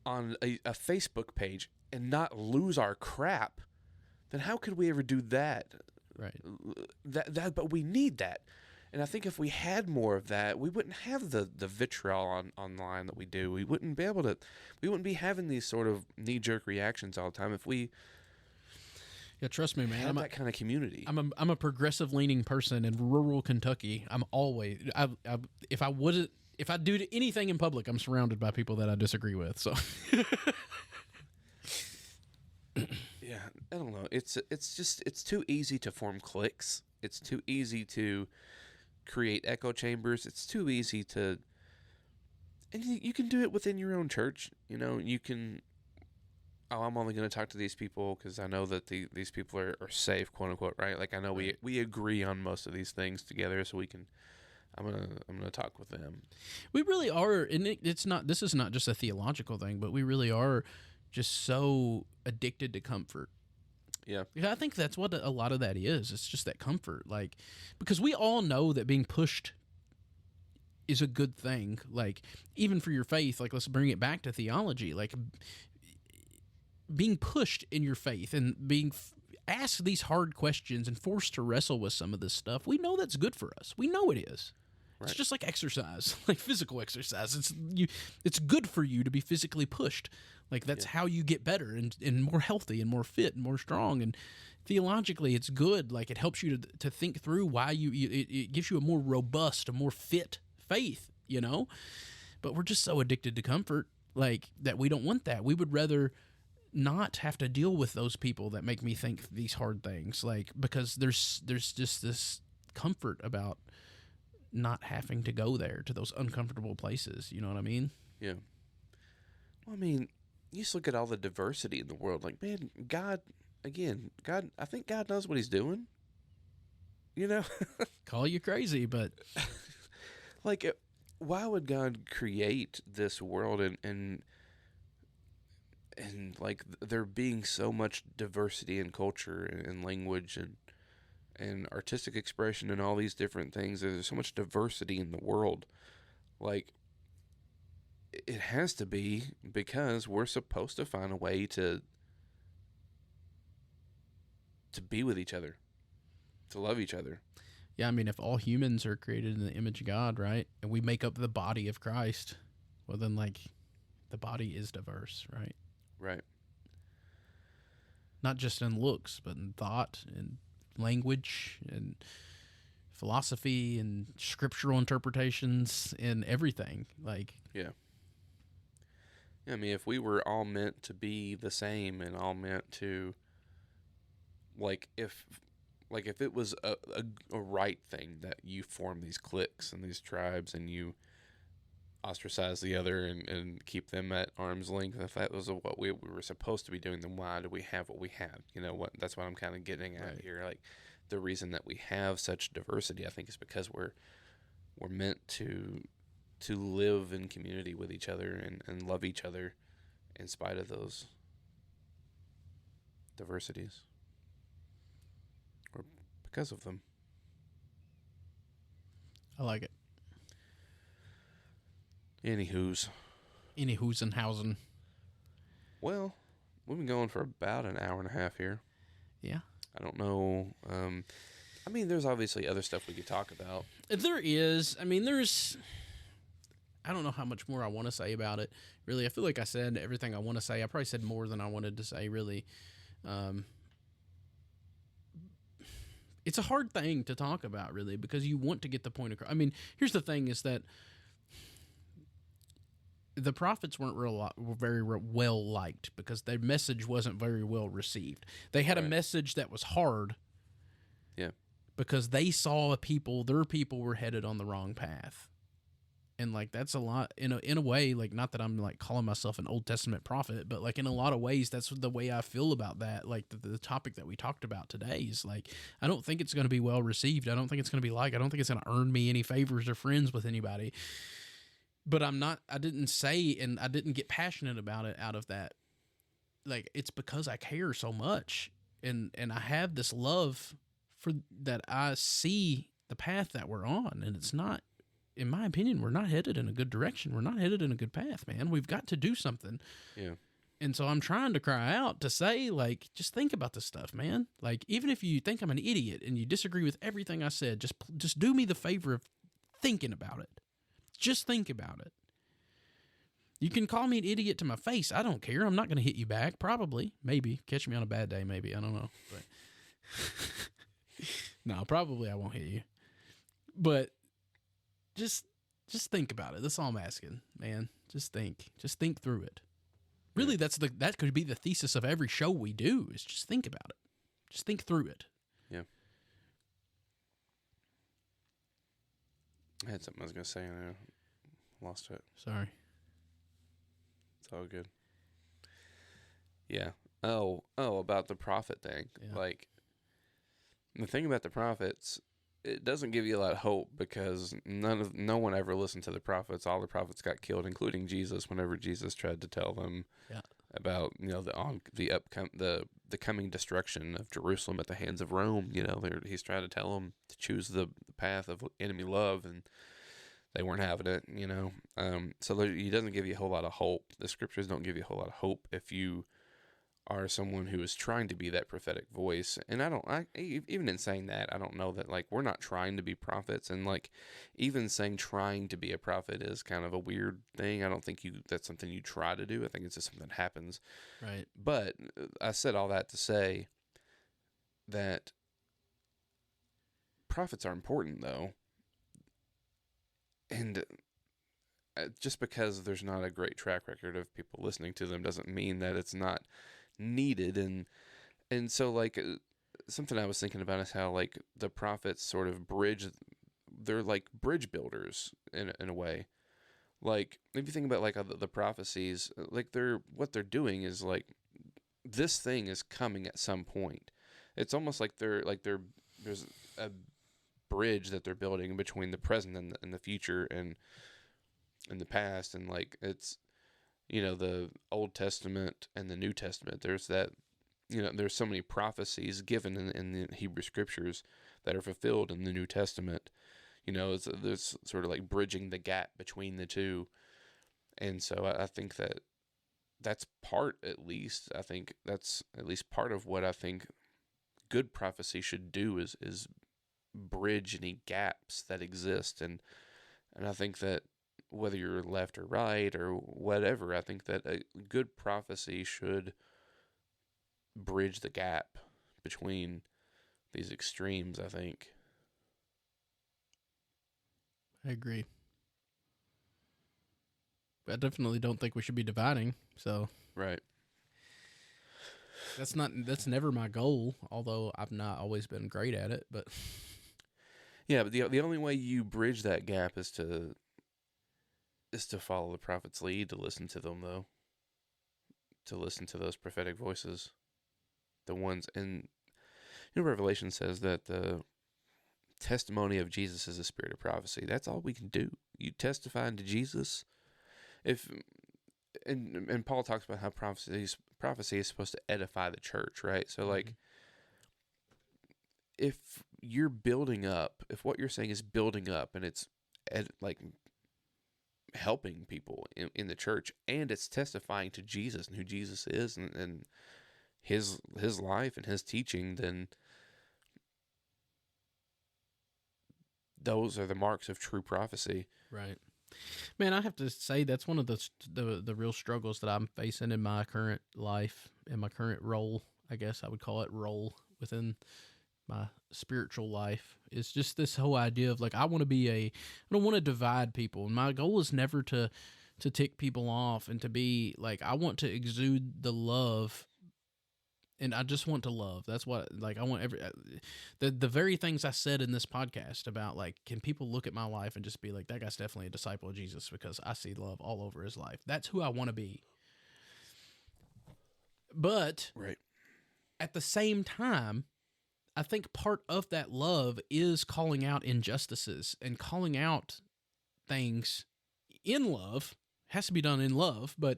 on a Facebook page and not lose our crap, then how could we ever do that? Right. But we need that. And I think if we had more of that, we wouldn't have the vitriol online that we do. We wouldn't be having these sort of knee-jerk reactions all the time if we trust me, man. had that kind of community. I'm a progressive-leaning person in rural Kentucky. I'm always if I do anything in public, I'm surrounded by people that I disagree with. So yeah, I don't know. It's too easy to form cliques. It's too easy to create echo chambers. It's too easy to, and you can do it within your own church. You know, you can, I'm only going to talk to these people because I know that these people are safe, quote unquote, right? Like I know we agree on most of these things together, so we can, I'm gonna talk with them. We really are, and this is not just a theological thing, but we really are just so addicted to comfort. Yeah. I think that's what a lot of that is. It's just that comfort. Like, because we all know that being pushed is a good thing. Like, even for your faith, like, let's bring it back to theology. Like, being pushed in your faith and being asked these hard questions and forced to wrestle with some of this stuff, we know that's good for us. We know it is. Right. It's just like exercise, like physical exercise. It's good for you to be physically pushed. Like, that's how you get better and more healthy and more fit and more strong. And theologically, it's good. Like, it helps you to think through why it gives you a more robust, a more fit faith, you know? But we're just so addicted to comfort, like, that we don't want that. We would rather not have to deal with those people that make me think these hard things, like, because there's just this comfort about not having to go there to those uncomfortable places. You know what I mean? Yeah. Well, I mean, you just look at all the diversity in the world. Like, man, God, I think God knows what he's doing. You know? Call you crazy, but like, why would God create this world and like there being so much diversity in culture and language and artistic expression and all these different things? There's so much diversity in the world. Like, it has to be because we're supposed to find a way to be with each other, to love each other. Yeah, I mean, if all humans are created in the image of God, right, and we make up the body of Christ, well, then, like, the body is diverse, right? Right. Not just in looks, but in thought and language and philosophy and scriptural interpretations and everything. Like, yeah. I mean, if we were all meant to be the same and all meant to, like, if it was a right thing that you form these cliques and these tribes and you ostracize the other and keep them at arm's length, if that was what we were supposed to be doing, then why do we have what we have? You know, that's what I'm kind of getting at here. Like, the reason that we have such diversity, I think, is because we're meant to live in community with each other and love each other in spite of those diversities, or because of them. I like it. Anywho's and housen. Well, we've been going for about an hour and a half here. Yeah. I don't know. I mean, there's obviously other stuff we could talk about. There is. I mean, I don't know how much more I want to say about it. Really, I feel like I said everything I want to say. I probably said more than I wanted to say, really. It's a hard thing to talk about, really, because you want to get the point across. I mean, here's the thing is that the prophets weren't very well liked because their message wasn't very well received. They had a message that was hard. Yeah. Because they saw their people were headed on the wrong path. And like that's a lot in a way, like not that I'm like calling myself an Old Testament prophet, but like in a lot of ways that's the way I feel about that. Like the topic that we talked about today is like I don't think it's going to be well received. I don't think it's going to be liked. I don't think it's going to earn me any favors or friends with anybody. But I didn't say and I didn't get passionate about it out of that. Like it's because I care so much and I have this love for that. I see the path that we're on, and it's not, in my opinion, we're not headed in a good direction. We're not headed in a good path, man. We've got to do something. Yeah. And so I'm trying to cry out to say, like, just think about this stuff, man. Like, even if you think I'm an idiot and you disagree with everything I said, just do me the favor of thinking about it. Just think about it. You can call me an idiot to my face. I don't care. I'm not going to hit you back. Probably. Maybe. Catch me on a bad day, maybe. I don't know. But no, probably I won't hit you. But just think about it. That's all I'm asking, man. Just think through it. Really, that could be the thesis of every show we do is just think about it. Just think through it. Yeah. I had something I was going to say and I lost it. Sorry. It's all good. Yeah. Oh, about the prophet thing. Yeah. Like, the thing about the prophets, it doesn't give you a lot of hope because no one ever listened to the prophets. All the prophets got killed, including Jesus. Whenever Jesus tried to tell them about the coming destruction of Jerusalem at the hands of Rome, he's trying to tell them to choose the path of enemy love, and they weren't having it. So he doesn't give you a whole lot of hope. The scriptures don't give you a whole lot of hope if you are someone who is trying to be that prophetic voice. And even in saying that, I don't know that, like, we're not trying to be prophets. And, like, even saying trying to be a prophet is kind of a weird thing. I don't think that's something you try to do. I think it's just something that happens. Right. But I said all that to say that prophets are important, though. And just because there's not a great track record of people listening to them doesn't mean that it's not needed. And so, like, something I was thinking about is how, like, the prophets sort of they're like bridge builders in a way. Like, if you think about, like, the prophecies, like, what they're doing is, like, this thing is coming at some point. It's almost like there's a bridge that they're building between the present and the future and the past. And, like, it's, the Old Testament and the New Testament, there's that, there's so many prophecies given in the Hebrew scriptures that are fulfilled in the New Testament. There's sort of like bridging the gap between the two. And so I think that's part, at least. I think that's at least part of what I think good prophecy should do is bridge any gaps that exist. And I think that whether you're left or right or whatever, I think that a good prophecy should bridge the gap between these extremes, I think. I agree. I definitely don't think we should be dividing, so. Right. That's never my goal, although I've not always been great at it, but. Yeah, but the only way you bridge that gap is to follow the prophet's lead, to listen to them, though. To listen to those prophetic voices. The ones, and Revelation says that the testimony of Jesus is the spirit of prophecy. That's all we can do. You testify to Jesus. And Paul talks about how prophecy is supposed to edify the church, right? So, like, if you're building up, if what you're saying is building up, and it's like helping people in the church, and it's testifying to Jesus and who Jesus is and his life and his teaching, then those are the marks of true prophecy. Right. Man, I have to say that's one of the real struggles that I'm facing in my current life, in my current role, I guess I would call it, role within my spiritual life. It's just this whole idea of like I don't want to divide people. And my goal is never to tick people off and to be like, I want to exude the love, and I just want to love. That's what, like, I want the very things I said in this podcast about, like, can people look at my life and just be like, that guy's definitely a disciple of Jesus because I see love all over his life. That's who I want to be. But right. At the same time, I think part of that love is calling out injustices and calling out things in love. Has to be done in love, but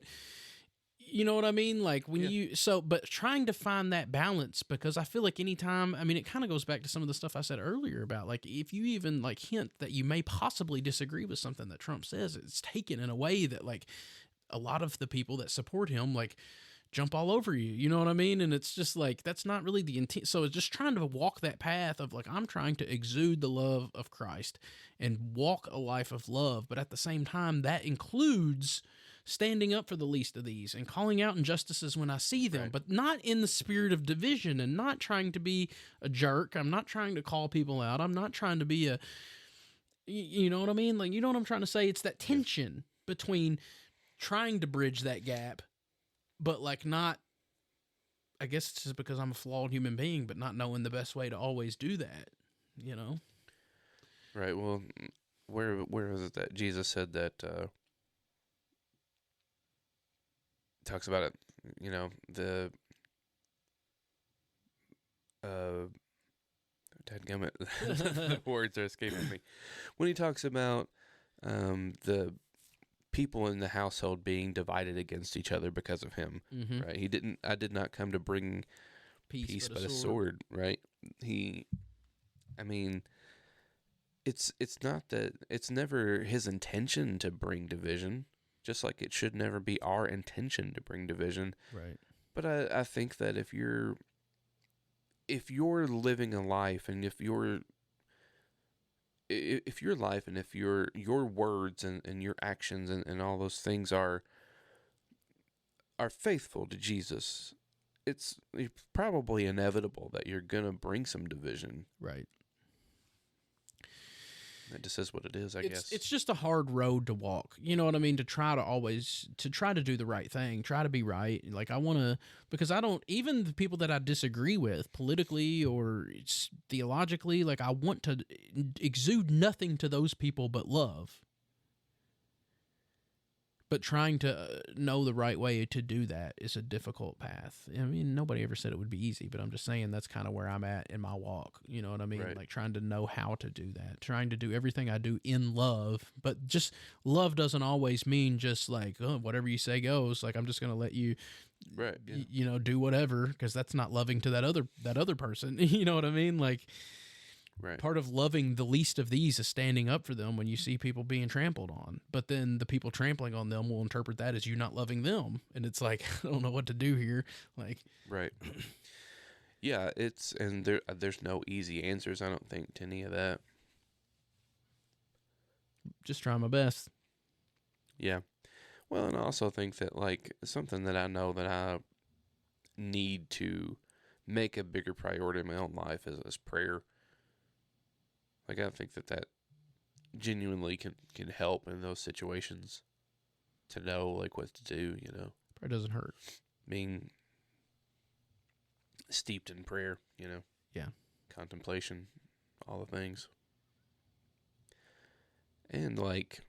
you know what I mean? Like when but trying to find that balance, because I feel like anytime, I mean, it kind of goes back to some of the stuff I said earlier about, like, if you even like hint that you may possibly disagree with something that Trump says, it's taken in a way that, like, a lot of the people that support him, like, jump all over you. You know what I mean? And it's just like, that's not really the intent. So it's just trying to walk that path of, like, I'm trying to exude the love of Christ and walk a life of love. But at the same time, that includes standing up for the least of these and calling out injustices when I see them, but not in the spirit of division and not trying to be a jerk. I'm not trying to call people out. I'm not trying to be you know what I mean? Like, you know what I'm trying to say? It's that tension between trying to bridge that gap, but, like, not, I guess it's just because I'm a flawed human being, but not knowing the best way to always do that, you know? Right. Well, where was it that Jesus said that, talks about it, you know, the dadgummit, the words are escaping me. When he talks about the people in the household being divided against each other because of him, right? I did not come to bring peace but a sword, right? I mean, it's not that, it's never his intention to bring division, just like it should never be our intention to bring division. Right. But I think that if you're living a life, and if your life and if your words and your actions and all those things are faithful to Jesus, it's probably inevitable that you're gonna bring some division. Right. That just is what it is, I guess. It's just a hard road to walk. You know what I mean? To try to do the right thing, try to be right. Like, I want to, because I don't, even the people that I disagree with politically or theologically, like, I want to exude nothing to those people but love. But trying to know the right way to do that is a difficult path. I mean, nobody ever said it would be easy, but I'm just saying that's kind of where I'm at in my walk. You know what I mean? Right. Like, trying to know how to do that, trying to do everything I do in love. But just love doesn't always mean just like, oh, whatever you say goes. Like, I'm just going to let you, right, yeah. you know, do whatever, because that's not loving to that other person. You know what I mean? Like, right. Part of loving the least of these is standing up for them when you see people being trampled on. But then the people trampling on them will interpret that as you not loving them. And it's like, I don't know what to do here. Like, right. Yeah, there's no easy answers, I don't think, to any of that. Just try my best. Yeah. Well, and I also think that, like, something that I know that I need to make a bigger priority in my own life is prayer. Like, I think that genuinely can help in those situations to know, like, what to do, you know. Prayer doesn't hurt. Being steeped in prayer, you know. Yeah. Contemplation, all the things. And, like,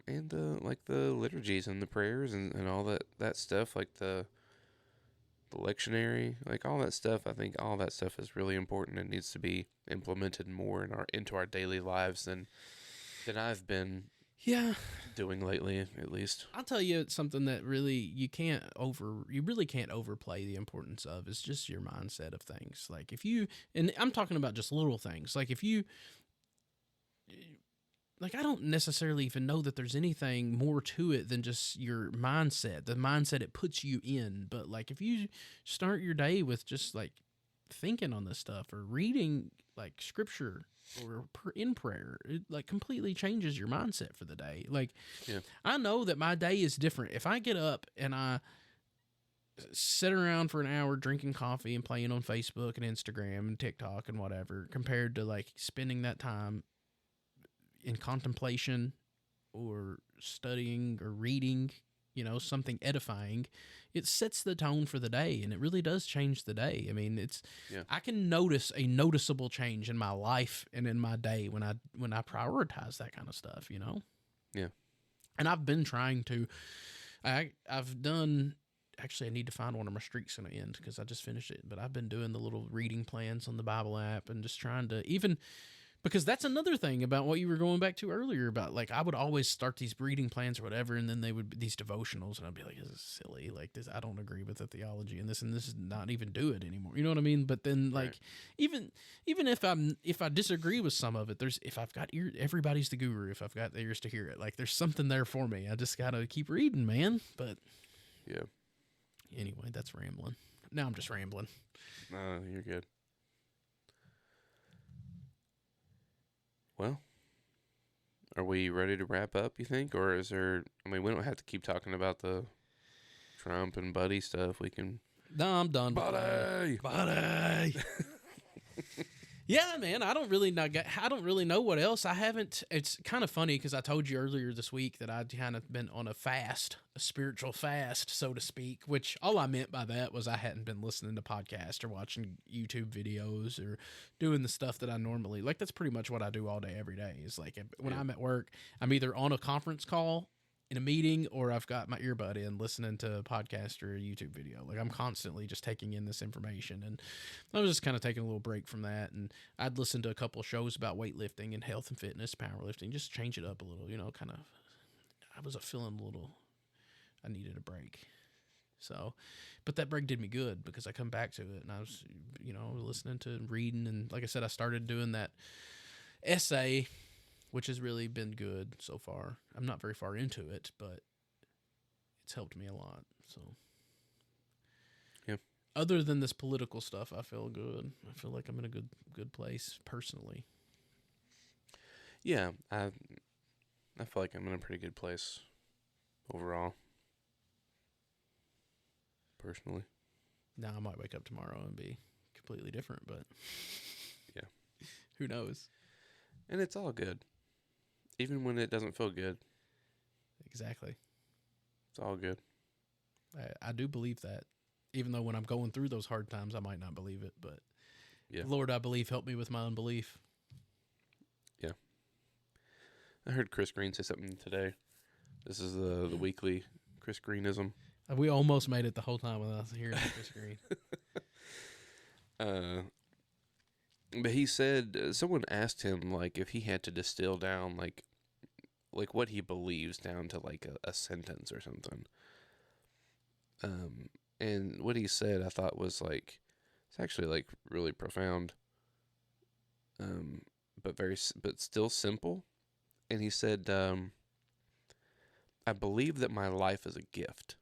the liturgies and the prayers and all that stuff, like the lectionary, like all that stuff. I think all that stuff is really important and needs to be implemented more into our daily lives than I've been doing lately, at least. I'll tell you something that really you really can't overplay the importance of is just your mindset of things. Like, if you, and I'm talking about just little things, like if you, like, I don't necessarily even know that there's anything more to it than just your mindset, the mindset it puts you in. But, like, if you start your day with just, like, thinking on this stuff or reading like scripture or in prayer, it like completely changes your mindset for the day. Like, I know that my day is different. If I get up and I sit around for an hour drinking coffee and playing on Facebook and Instagram and TikTok and whatever, compared to like spending that time in contemplation or studying or reading, you know, something edifying, it sets the tone for the day, and it really does change the day. I mean, I can notice a noticeable change in my life and in my day when I prioritize that kind of stuff, you know? Yeah. And I've been trying to, I've done, actually I need to find one of my streaks going to end because I just finished it, but I've been doing the little reading plans on the Bible app and just trying to even, because that's another thing about what you were going back to earlier about, like, I would always start these reading plans or whatever, and then they would be these devotionals, and I'd be like, this is silly. Like, this, I don't agree with the theology and this is not even do it anymore. You know what I mean? But then, like, even if I disagree with some of it, if I've got ear, everybody's the guru. If I've got ears to hear it, like, there's something there for me. I just gotta keep reading, man. But anyway, that's rambling. Now I'm just rambling. No, you're good. Well, are we ready to wrap up, you think? Or is there... I mean, we don't have to keep talking about the Trump and Budde stuff. We can... No, I'm done. Budde! Yeah, man, I don't really know what else. I haven't. It's kind of funny because I told you earlier this week that I'd kind of been on a spiritual fast, so to speak, which all I meant by that was I hadn't been listening to podcasts or watching YouTube videos or doing the stuff that I normally, like, that's pretty much what I do all day, every day. Is like when I'm at work, I'm either on a conference call in a meeting, or I've got my earbud in listening to a podcast or a YouTube video. Like, I'm constantly just taking in this information, and I was just kind of taking a little break from that. And I'd listen to a couple of shows about weightlifting and health and fitness, powerlifting, just change it up a little, you know, kind of, I was feeling a little, I needed a break. So, but that break did me good because I come back to it, and I was, you know, listening to and reading. And like I said, I started doing that essay, which has really been good so far. I'm not very far into it, but it's helped me a lot. So, other than this political stuff, I feel good. I feel like I'm in a good place personally. Yeah, I feel like I'm in a pretty good place overall, personally. Now I might wake up tomorrow and be completely different, but who knows? And it's all good. Even when it doesn't feel good. Exactly. It's all good. I do believe that. Even though when I'm going through those hard times, I might not believe it. But Lord, I believe, help me with my unbelief. Yeah. I heard Chris Green say something today. This is the weekly Chris Greenism. We almost made it the whole time without hearing Chris Green. But he said, someone asked him, like, if he had to distill down, like what he believes down to, like, a sentence or something. And what he said, I thought was, like, it's actually, like, really profound. But still simple. And he said, I believe that my life is a gift.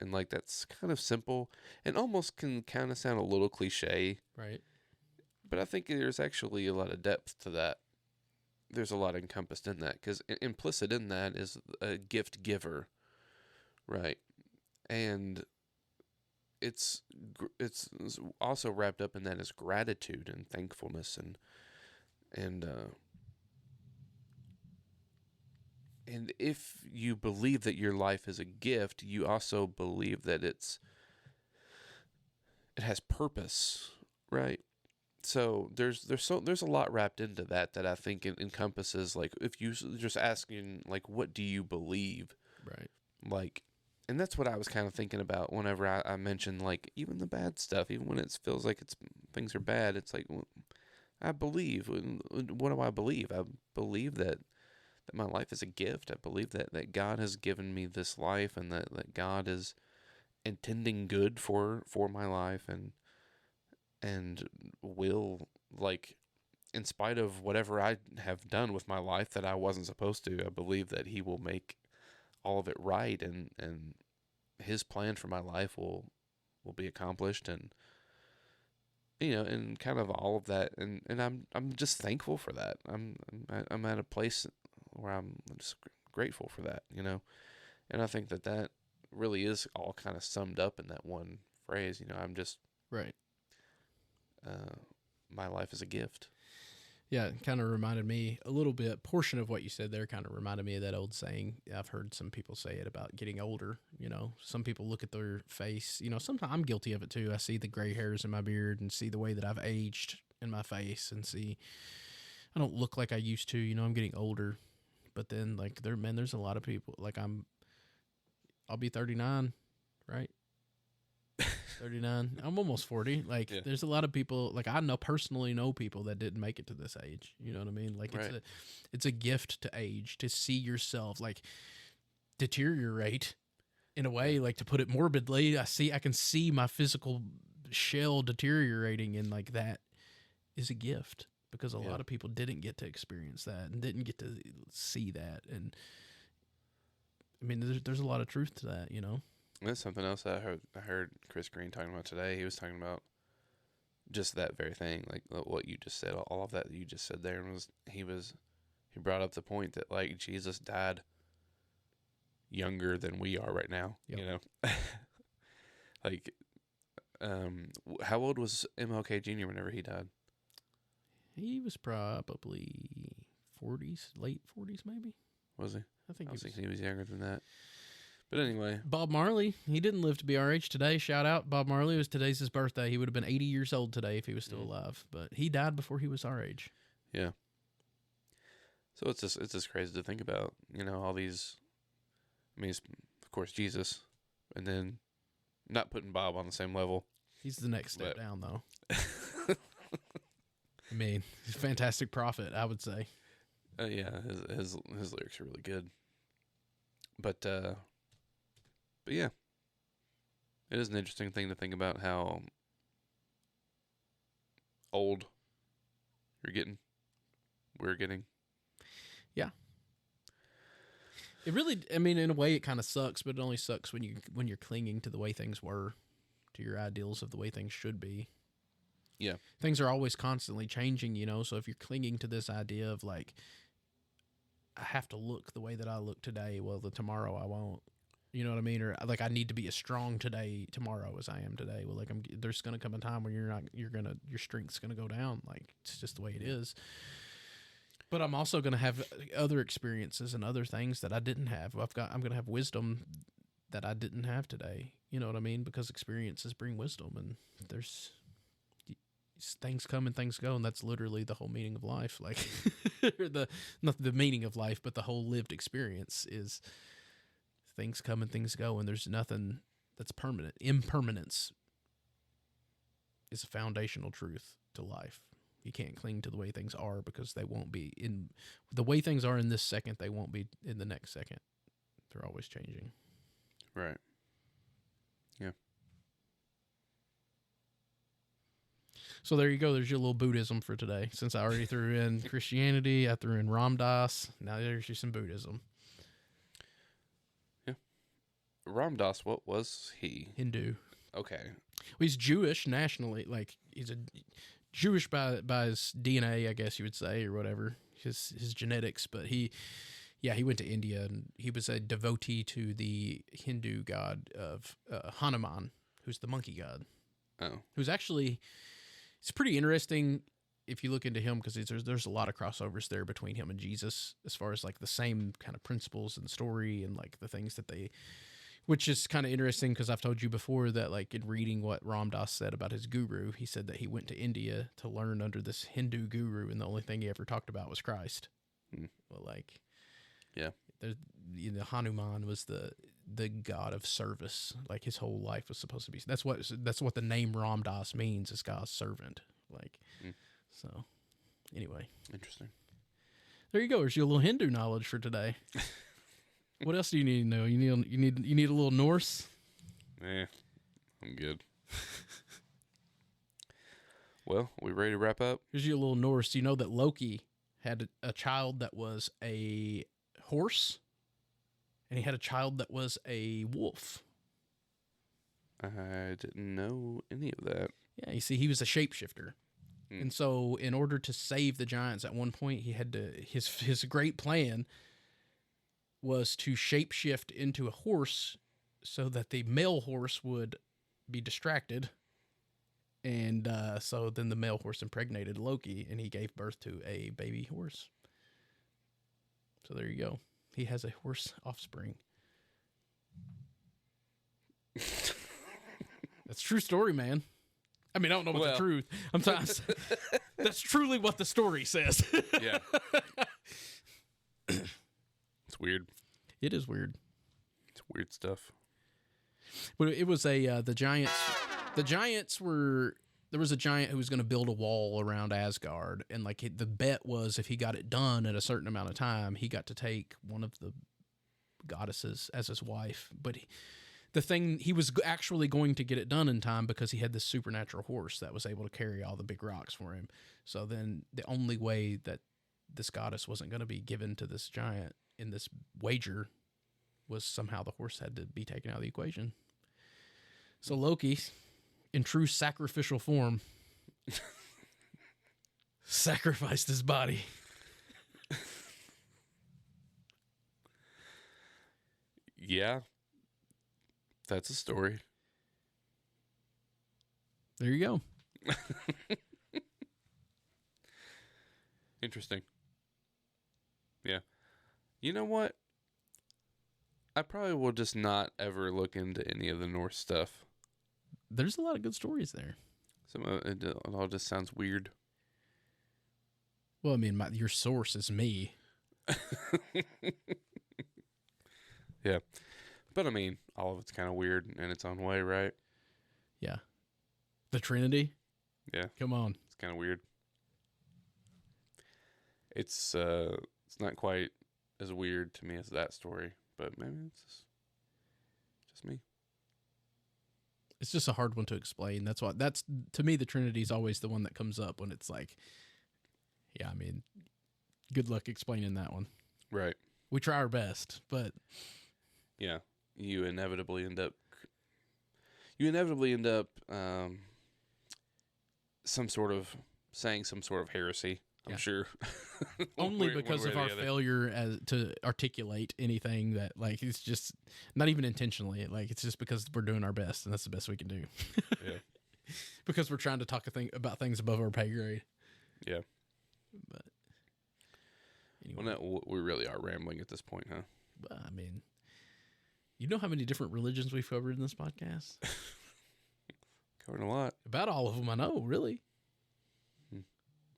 And, like, that's kind of simple and almost can kind of sound a little cliche. Right. But I think there's actually a lot of depth to that. There's a lot encompassed in that, because implicit in that is a gift giver. Right. And it's also wrapped up in that is gratitude and thankfulness and if you believe that your life is a gift, you also believe that it has purpose, right? So there's a lot wrapped into that I think it encompasses, like, if you just asking, like, what do you believe? Right. Like, and that's what I was kind of thinking about whenever I mentioned, like, even the bad stuff, even when it feels like things are bad, it's like, well, I believe. What do I believe? I believe that my life is a gift. I believe that God has given me this life, and that God is intending good for my life, and will, like, in spite of whatever I have done with my life that I wasn't supposed to, I believe that He will make all of it right, and His plan for my life will will be accomplished, and and kind of all of that, and I'm just thankful for that. I'm at a place where I'm just grateful for that, and I think that really is all kind of summed up in that one phrase. I'm just right. My life is a gift. Yeah, it kind of reminded me a little bit. Portion of what you said there kind of reminded me of that old saying. I've heard some people say it about getting older. Some people look at their face. Sometimes I'm guilty of it too. I see the gray hairs in my beard and see the way that I've aged in my face and see I don't look like I used to. I'm getting older. But then, like, there's a lot of people. Like, I'll be 39, right? 39. I'm almost 40. Like, yeah. There's a lot of people, like, I personally know people that didn't make it to this age. You know what I mean? Like, right. It's a gift to age, to see yourself, like, deteriorate in a way, like, to put it morbidly. I can see my physical shell deteriorating, and, like, that is a gift because a lot of people didn't get to experience that and didn't get to see that. And, I mean, there's a lot of truth to that, That's something else that I heard Chris Green talking about today. He was talking about just that very thing, like what you just said, all of that you just said there, and he brought up the point that, like, Jesus died younger than we are right now. Yep. Like, how old was MLK Jr. whenever he died? He was probably 40s, late 40s, maybe. Was he? I think he was younger than that. But anyway. Bob Marley, he didn't live to be our age today. Shout out. Bob Marley, today's his birthday. He would have been 80 years old today if he was still alive. But he died before he was our age. Yeah. So it's just crazy to think about, all these. I mean, of course, Jesus. And then not putting Bob on the same level. He's the next step down, though. I mean, he's a fantastic prophet, I would say. Yeah, his lyrics are really good. But yeah, it is an interesting thing to think about how old we're getting. Yeah. It really, I mean, in a way, it kind of sucks, but it only sucks when you're clinging to the way things were, to your ideals of the way things should be. Yeah. Things are always constantly changing, so if you're clinging to this idea of, like, I have to look the way that I look today, well, tomorrow I won't. You know what I mean? Or, like, I need to be as strong tomorrow as I am today. Well, like, there's going to come a time where your strength's going to go down. Like, it's just the way it is. But I'm also going to have other experiences and other things that I didn't have. I'm going to have wisdom that I didn't have today. You know what I mean? Because experiences bring wisdom, and there's things come and things go, and that's literally the whole meaning of life. Like, not the meaning of life, but the whole lived experience is things come and things go, and there's nothing that's permanent. Impermanence is a foundational truth to life. You can't cling to the way things are because they won't be in the way things are in this second. They won't be in the next second. They're always changing. Right. Yeah. So there you go. There's your little Buddhism for today. Since I already threw in Christianity, I threw in Ram Dass. Now there's just some Buddhism. Yeah. Ram Dass, what was he? Hindu. Okay. Well, he's Jewish nationally. Like, he's a Jewish by his DNA, I guess you would say, or whatever, his genetics. But he went to India, and he was a devotee to the Hindu god of Hanuman, who's the monkey god. Oh. Who's actually... It's pretty interesting if you look into him, because there's a lot of crossovers there between him and Jesus, as far as, like, the same kind of principles and story and, like, the things that they, which is kind of interesting because I've told you before that, like, in reading what Ram Dass said about his guru, he said that he went to India to learn under this Hindu guru, and the only thing he ever talked about was Christ. Well, like, yeah, Hanuman was the god of service. Like, his whole life was supposed to be. That's what the name Ram Dass means, is God's servant. Like, so anyway, interesting. There you go. There's your little Hindu knowledge for today. What else do you need to know? You need a little Norse. Yeah, I'm good. Well, we ready to wrap up? Here's your little Norse. You know that Loki had a child that was a horse, and he had a child that was a wolf. I didn't know any of that. Yeah, you see, he was a shapeshifter. And so in order to save the giants at one point, he had to, his great plan was to shapeshift into a horse so that the male horse would be distracted. And so then the male horse impregnated Loki, and he gave birth to a baby horse. So there you go. He has a horse offspring. That's a true story, man. I mean, I don't know what the truth. I'm sorry. That's truly what the story says. Yeah. It's weird. It is weird. It's weird stuff. But it was the Giants. The Giants were, there was a giant who was going to build a wall around Asgard, and like the bet was if he got it done in a certain amount of time, he got to take one of the goddesses as his wife. But he was actually going to get it done in time because he had this supernatural horse that was able to carry all the big rocks for him. So then the only way that this goddess wasn't going to be given to this giant in this wager was somehow the horse had to be taken out of the equation. So Loki, in true sacrificial form, sacrificed his body. Yeah. That's a story. There you go. Interesting. Yeah. You know what? I probably will just not ever look into any of the Norse stuff. There's a lot of good stories there. Some of it all just sounds weird. Well, I mean, your source is me. Yeah. But I mean, all of it's kind of weird in its own way, right? Yeah. The Trinity? Yeah. Come on. It's kind of weird. It's not quite as weird to me as that story, but maybe it's just me. It's just a hard one to explain. That's to me, the Trinity is always the one that comes up when it's like, yeah, I mean, good luck explaining that one. Right. We try our best, but yeah, you inevitably end up saying some sort of heresy. I'm sure. Only because of our failure to articulate anything that, like, it's just not even intentionally. Like, it's just because we're doing our best, and that's the best we can do. Yeah. Because we're trying to talk about things above our pay grade. Yeah. But anyway. Well, we really are rambling at this point, huh? I mean, you know how many different religions we've covered in this podcast? Covered a lot. About all of them, I know, really.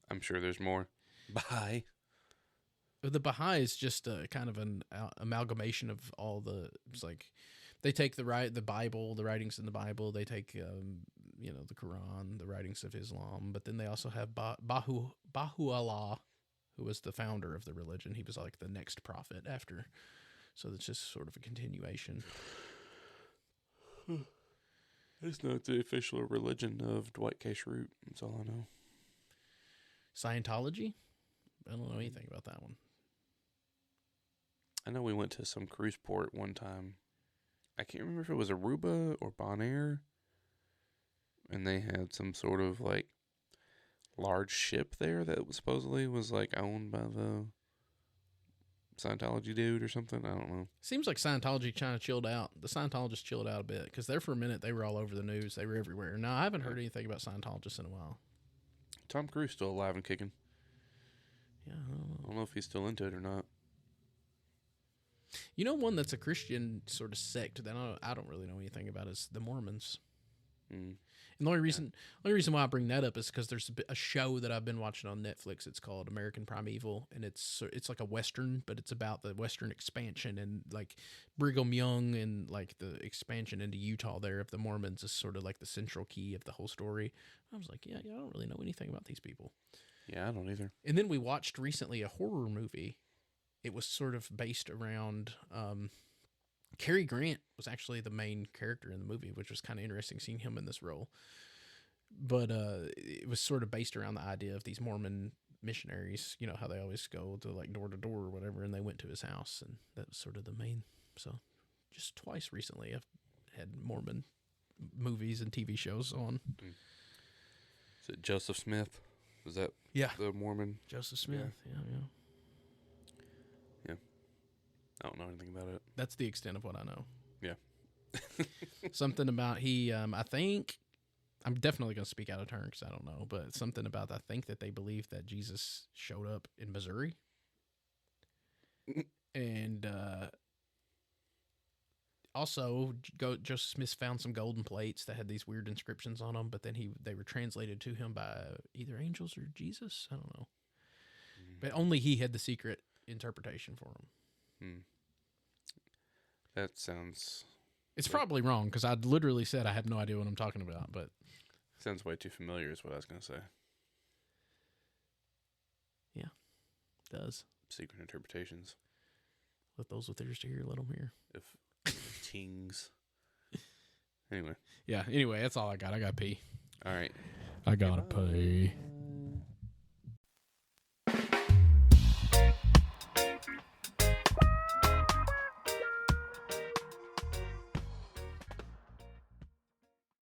I'm sure there's more. Baha'i. The Baha'i is just a kind of an amalgamation of all the. It's like they take the Bible, the writings in the Bible. They take the Quran, the writings of Islam, but then they also have Baha'u'llah, who was the founder of the religion. He was like the next prophet after. So it's just sort of a continuation. I just know it's the official religion of Dwight K. Schrute. That's all I know. Scientology? I don't know anything about that one. I know we went to some cruise port one time. I can't remember if it was Aruba or Bonaire. And they had some sort of like large ship there that supposedly was like owned by the Scientology dude or something. I don't know. Seems like Scientology kind of chilled out. The Scientologists chilled out a bit because there for a minute they were all over the news. They were everywhere. Now, I haven't heard anything about Scientologists in a while. Tom Cruise still alive and kicking. Yeah, I don't know if he's still into it or not. You know, one that's a Christian sort of sect that I don't really know anything about is the Mormons. Mm. And the only reason why I bring that up is because there's a show that I've been watching on Netflix. It's called American Primeval, and it's like a Western, but it's about the Western expansion and like Brigham Young and like the expansion into Utah there of the Mormons is sort of like the central key of the whole story. I was like, yeah, I don't really know anything about these people. Yeah, I don't either. And then we watched recently a horror movie. It was sort of based around Cary Grant was actually the main character in the movie, which was kind of interesting seeing him in this role. But it was sort of based around the idea of these Mormon missionaries, you know, how they always go to like door to door or whatever, and they went to his house, and that was sort of the main. So just twice recently I've had Mormon movies and TV shows on. Is it Joseph Smith? Was that the Mormon? Joseph Smith, yeah. I don't know anything about it. That's the extent of what I know. Yeah. Something about I think, I'm definitely going to speak out of turn because I don't know, but something about, I think that they believe that Jesus showed up in Missouri. And also, Joseph Smith found some golden plates that had these weird inscriptions on them, but then they were translated to him by either angels or Jesus. I don't know. But only he had the secret interpretation for them. That sounds... It's probably wrong because I literally said I have no idea what I'm talking about, but... Sounds way too familiar is what I was going to say. Yeah, it does. Secret interpretations. Let those with ears to hear, let them hear. If tings. Anyway. Yeah, anyway, that's all I got. I got to pee. All right. I got to pee.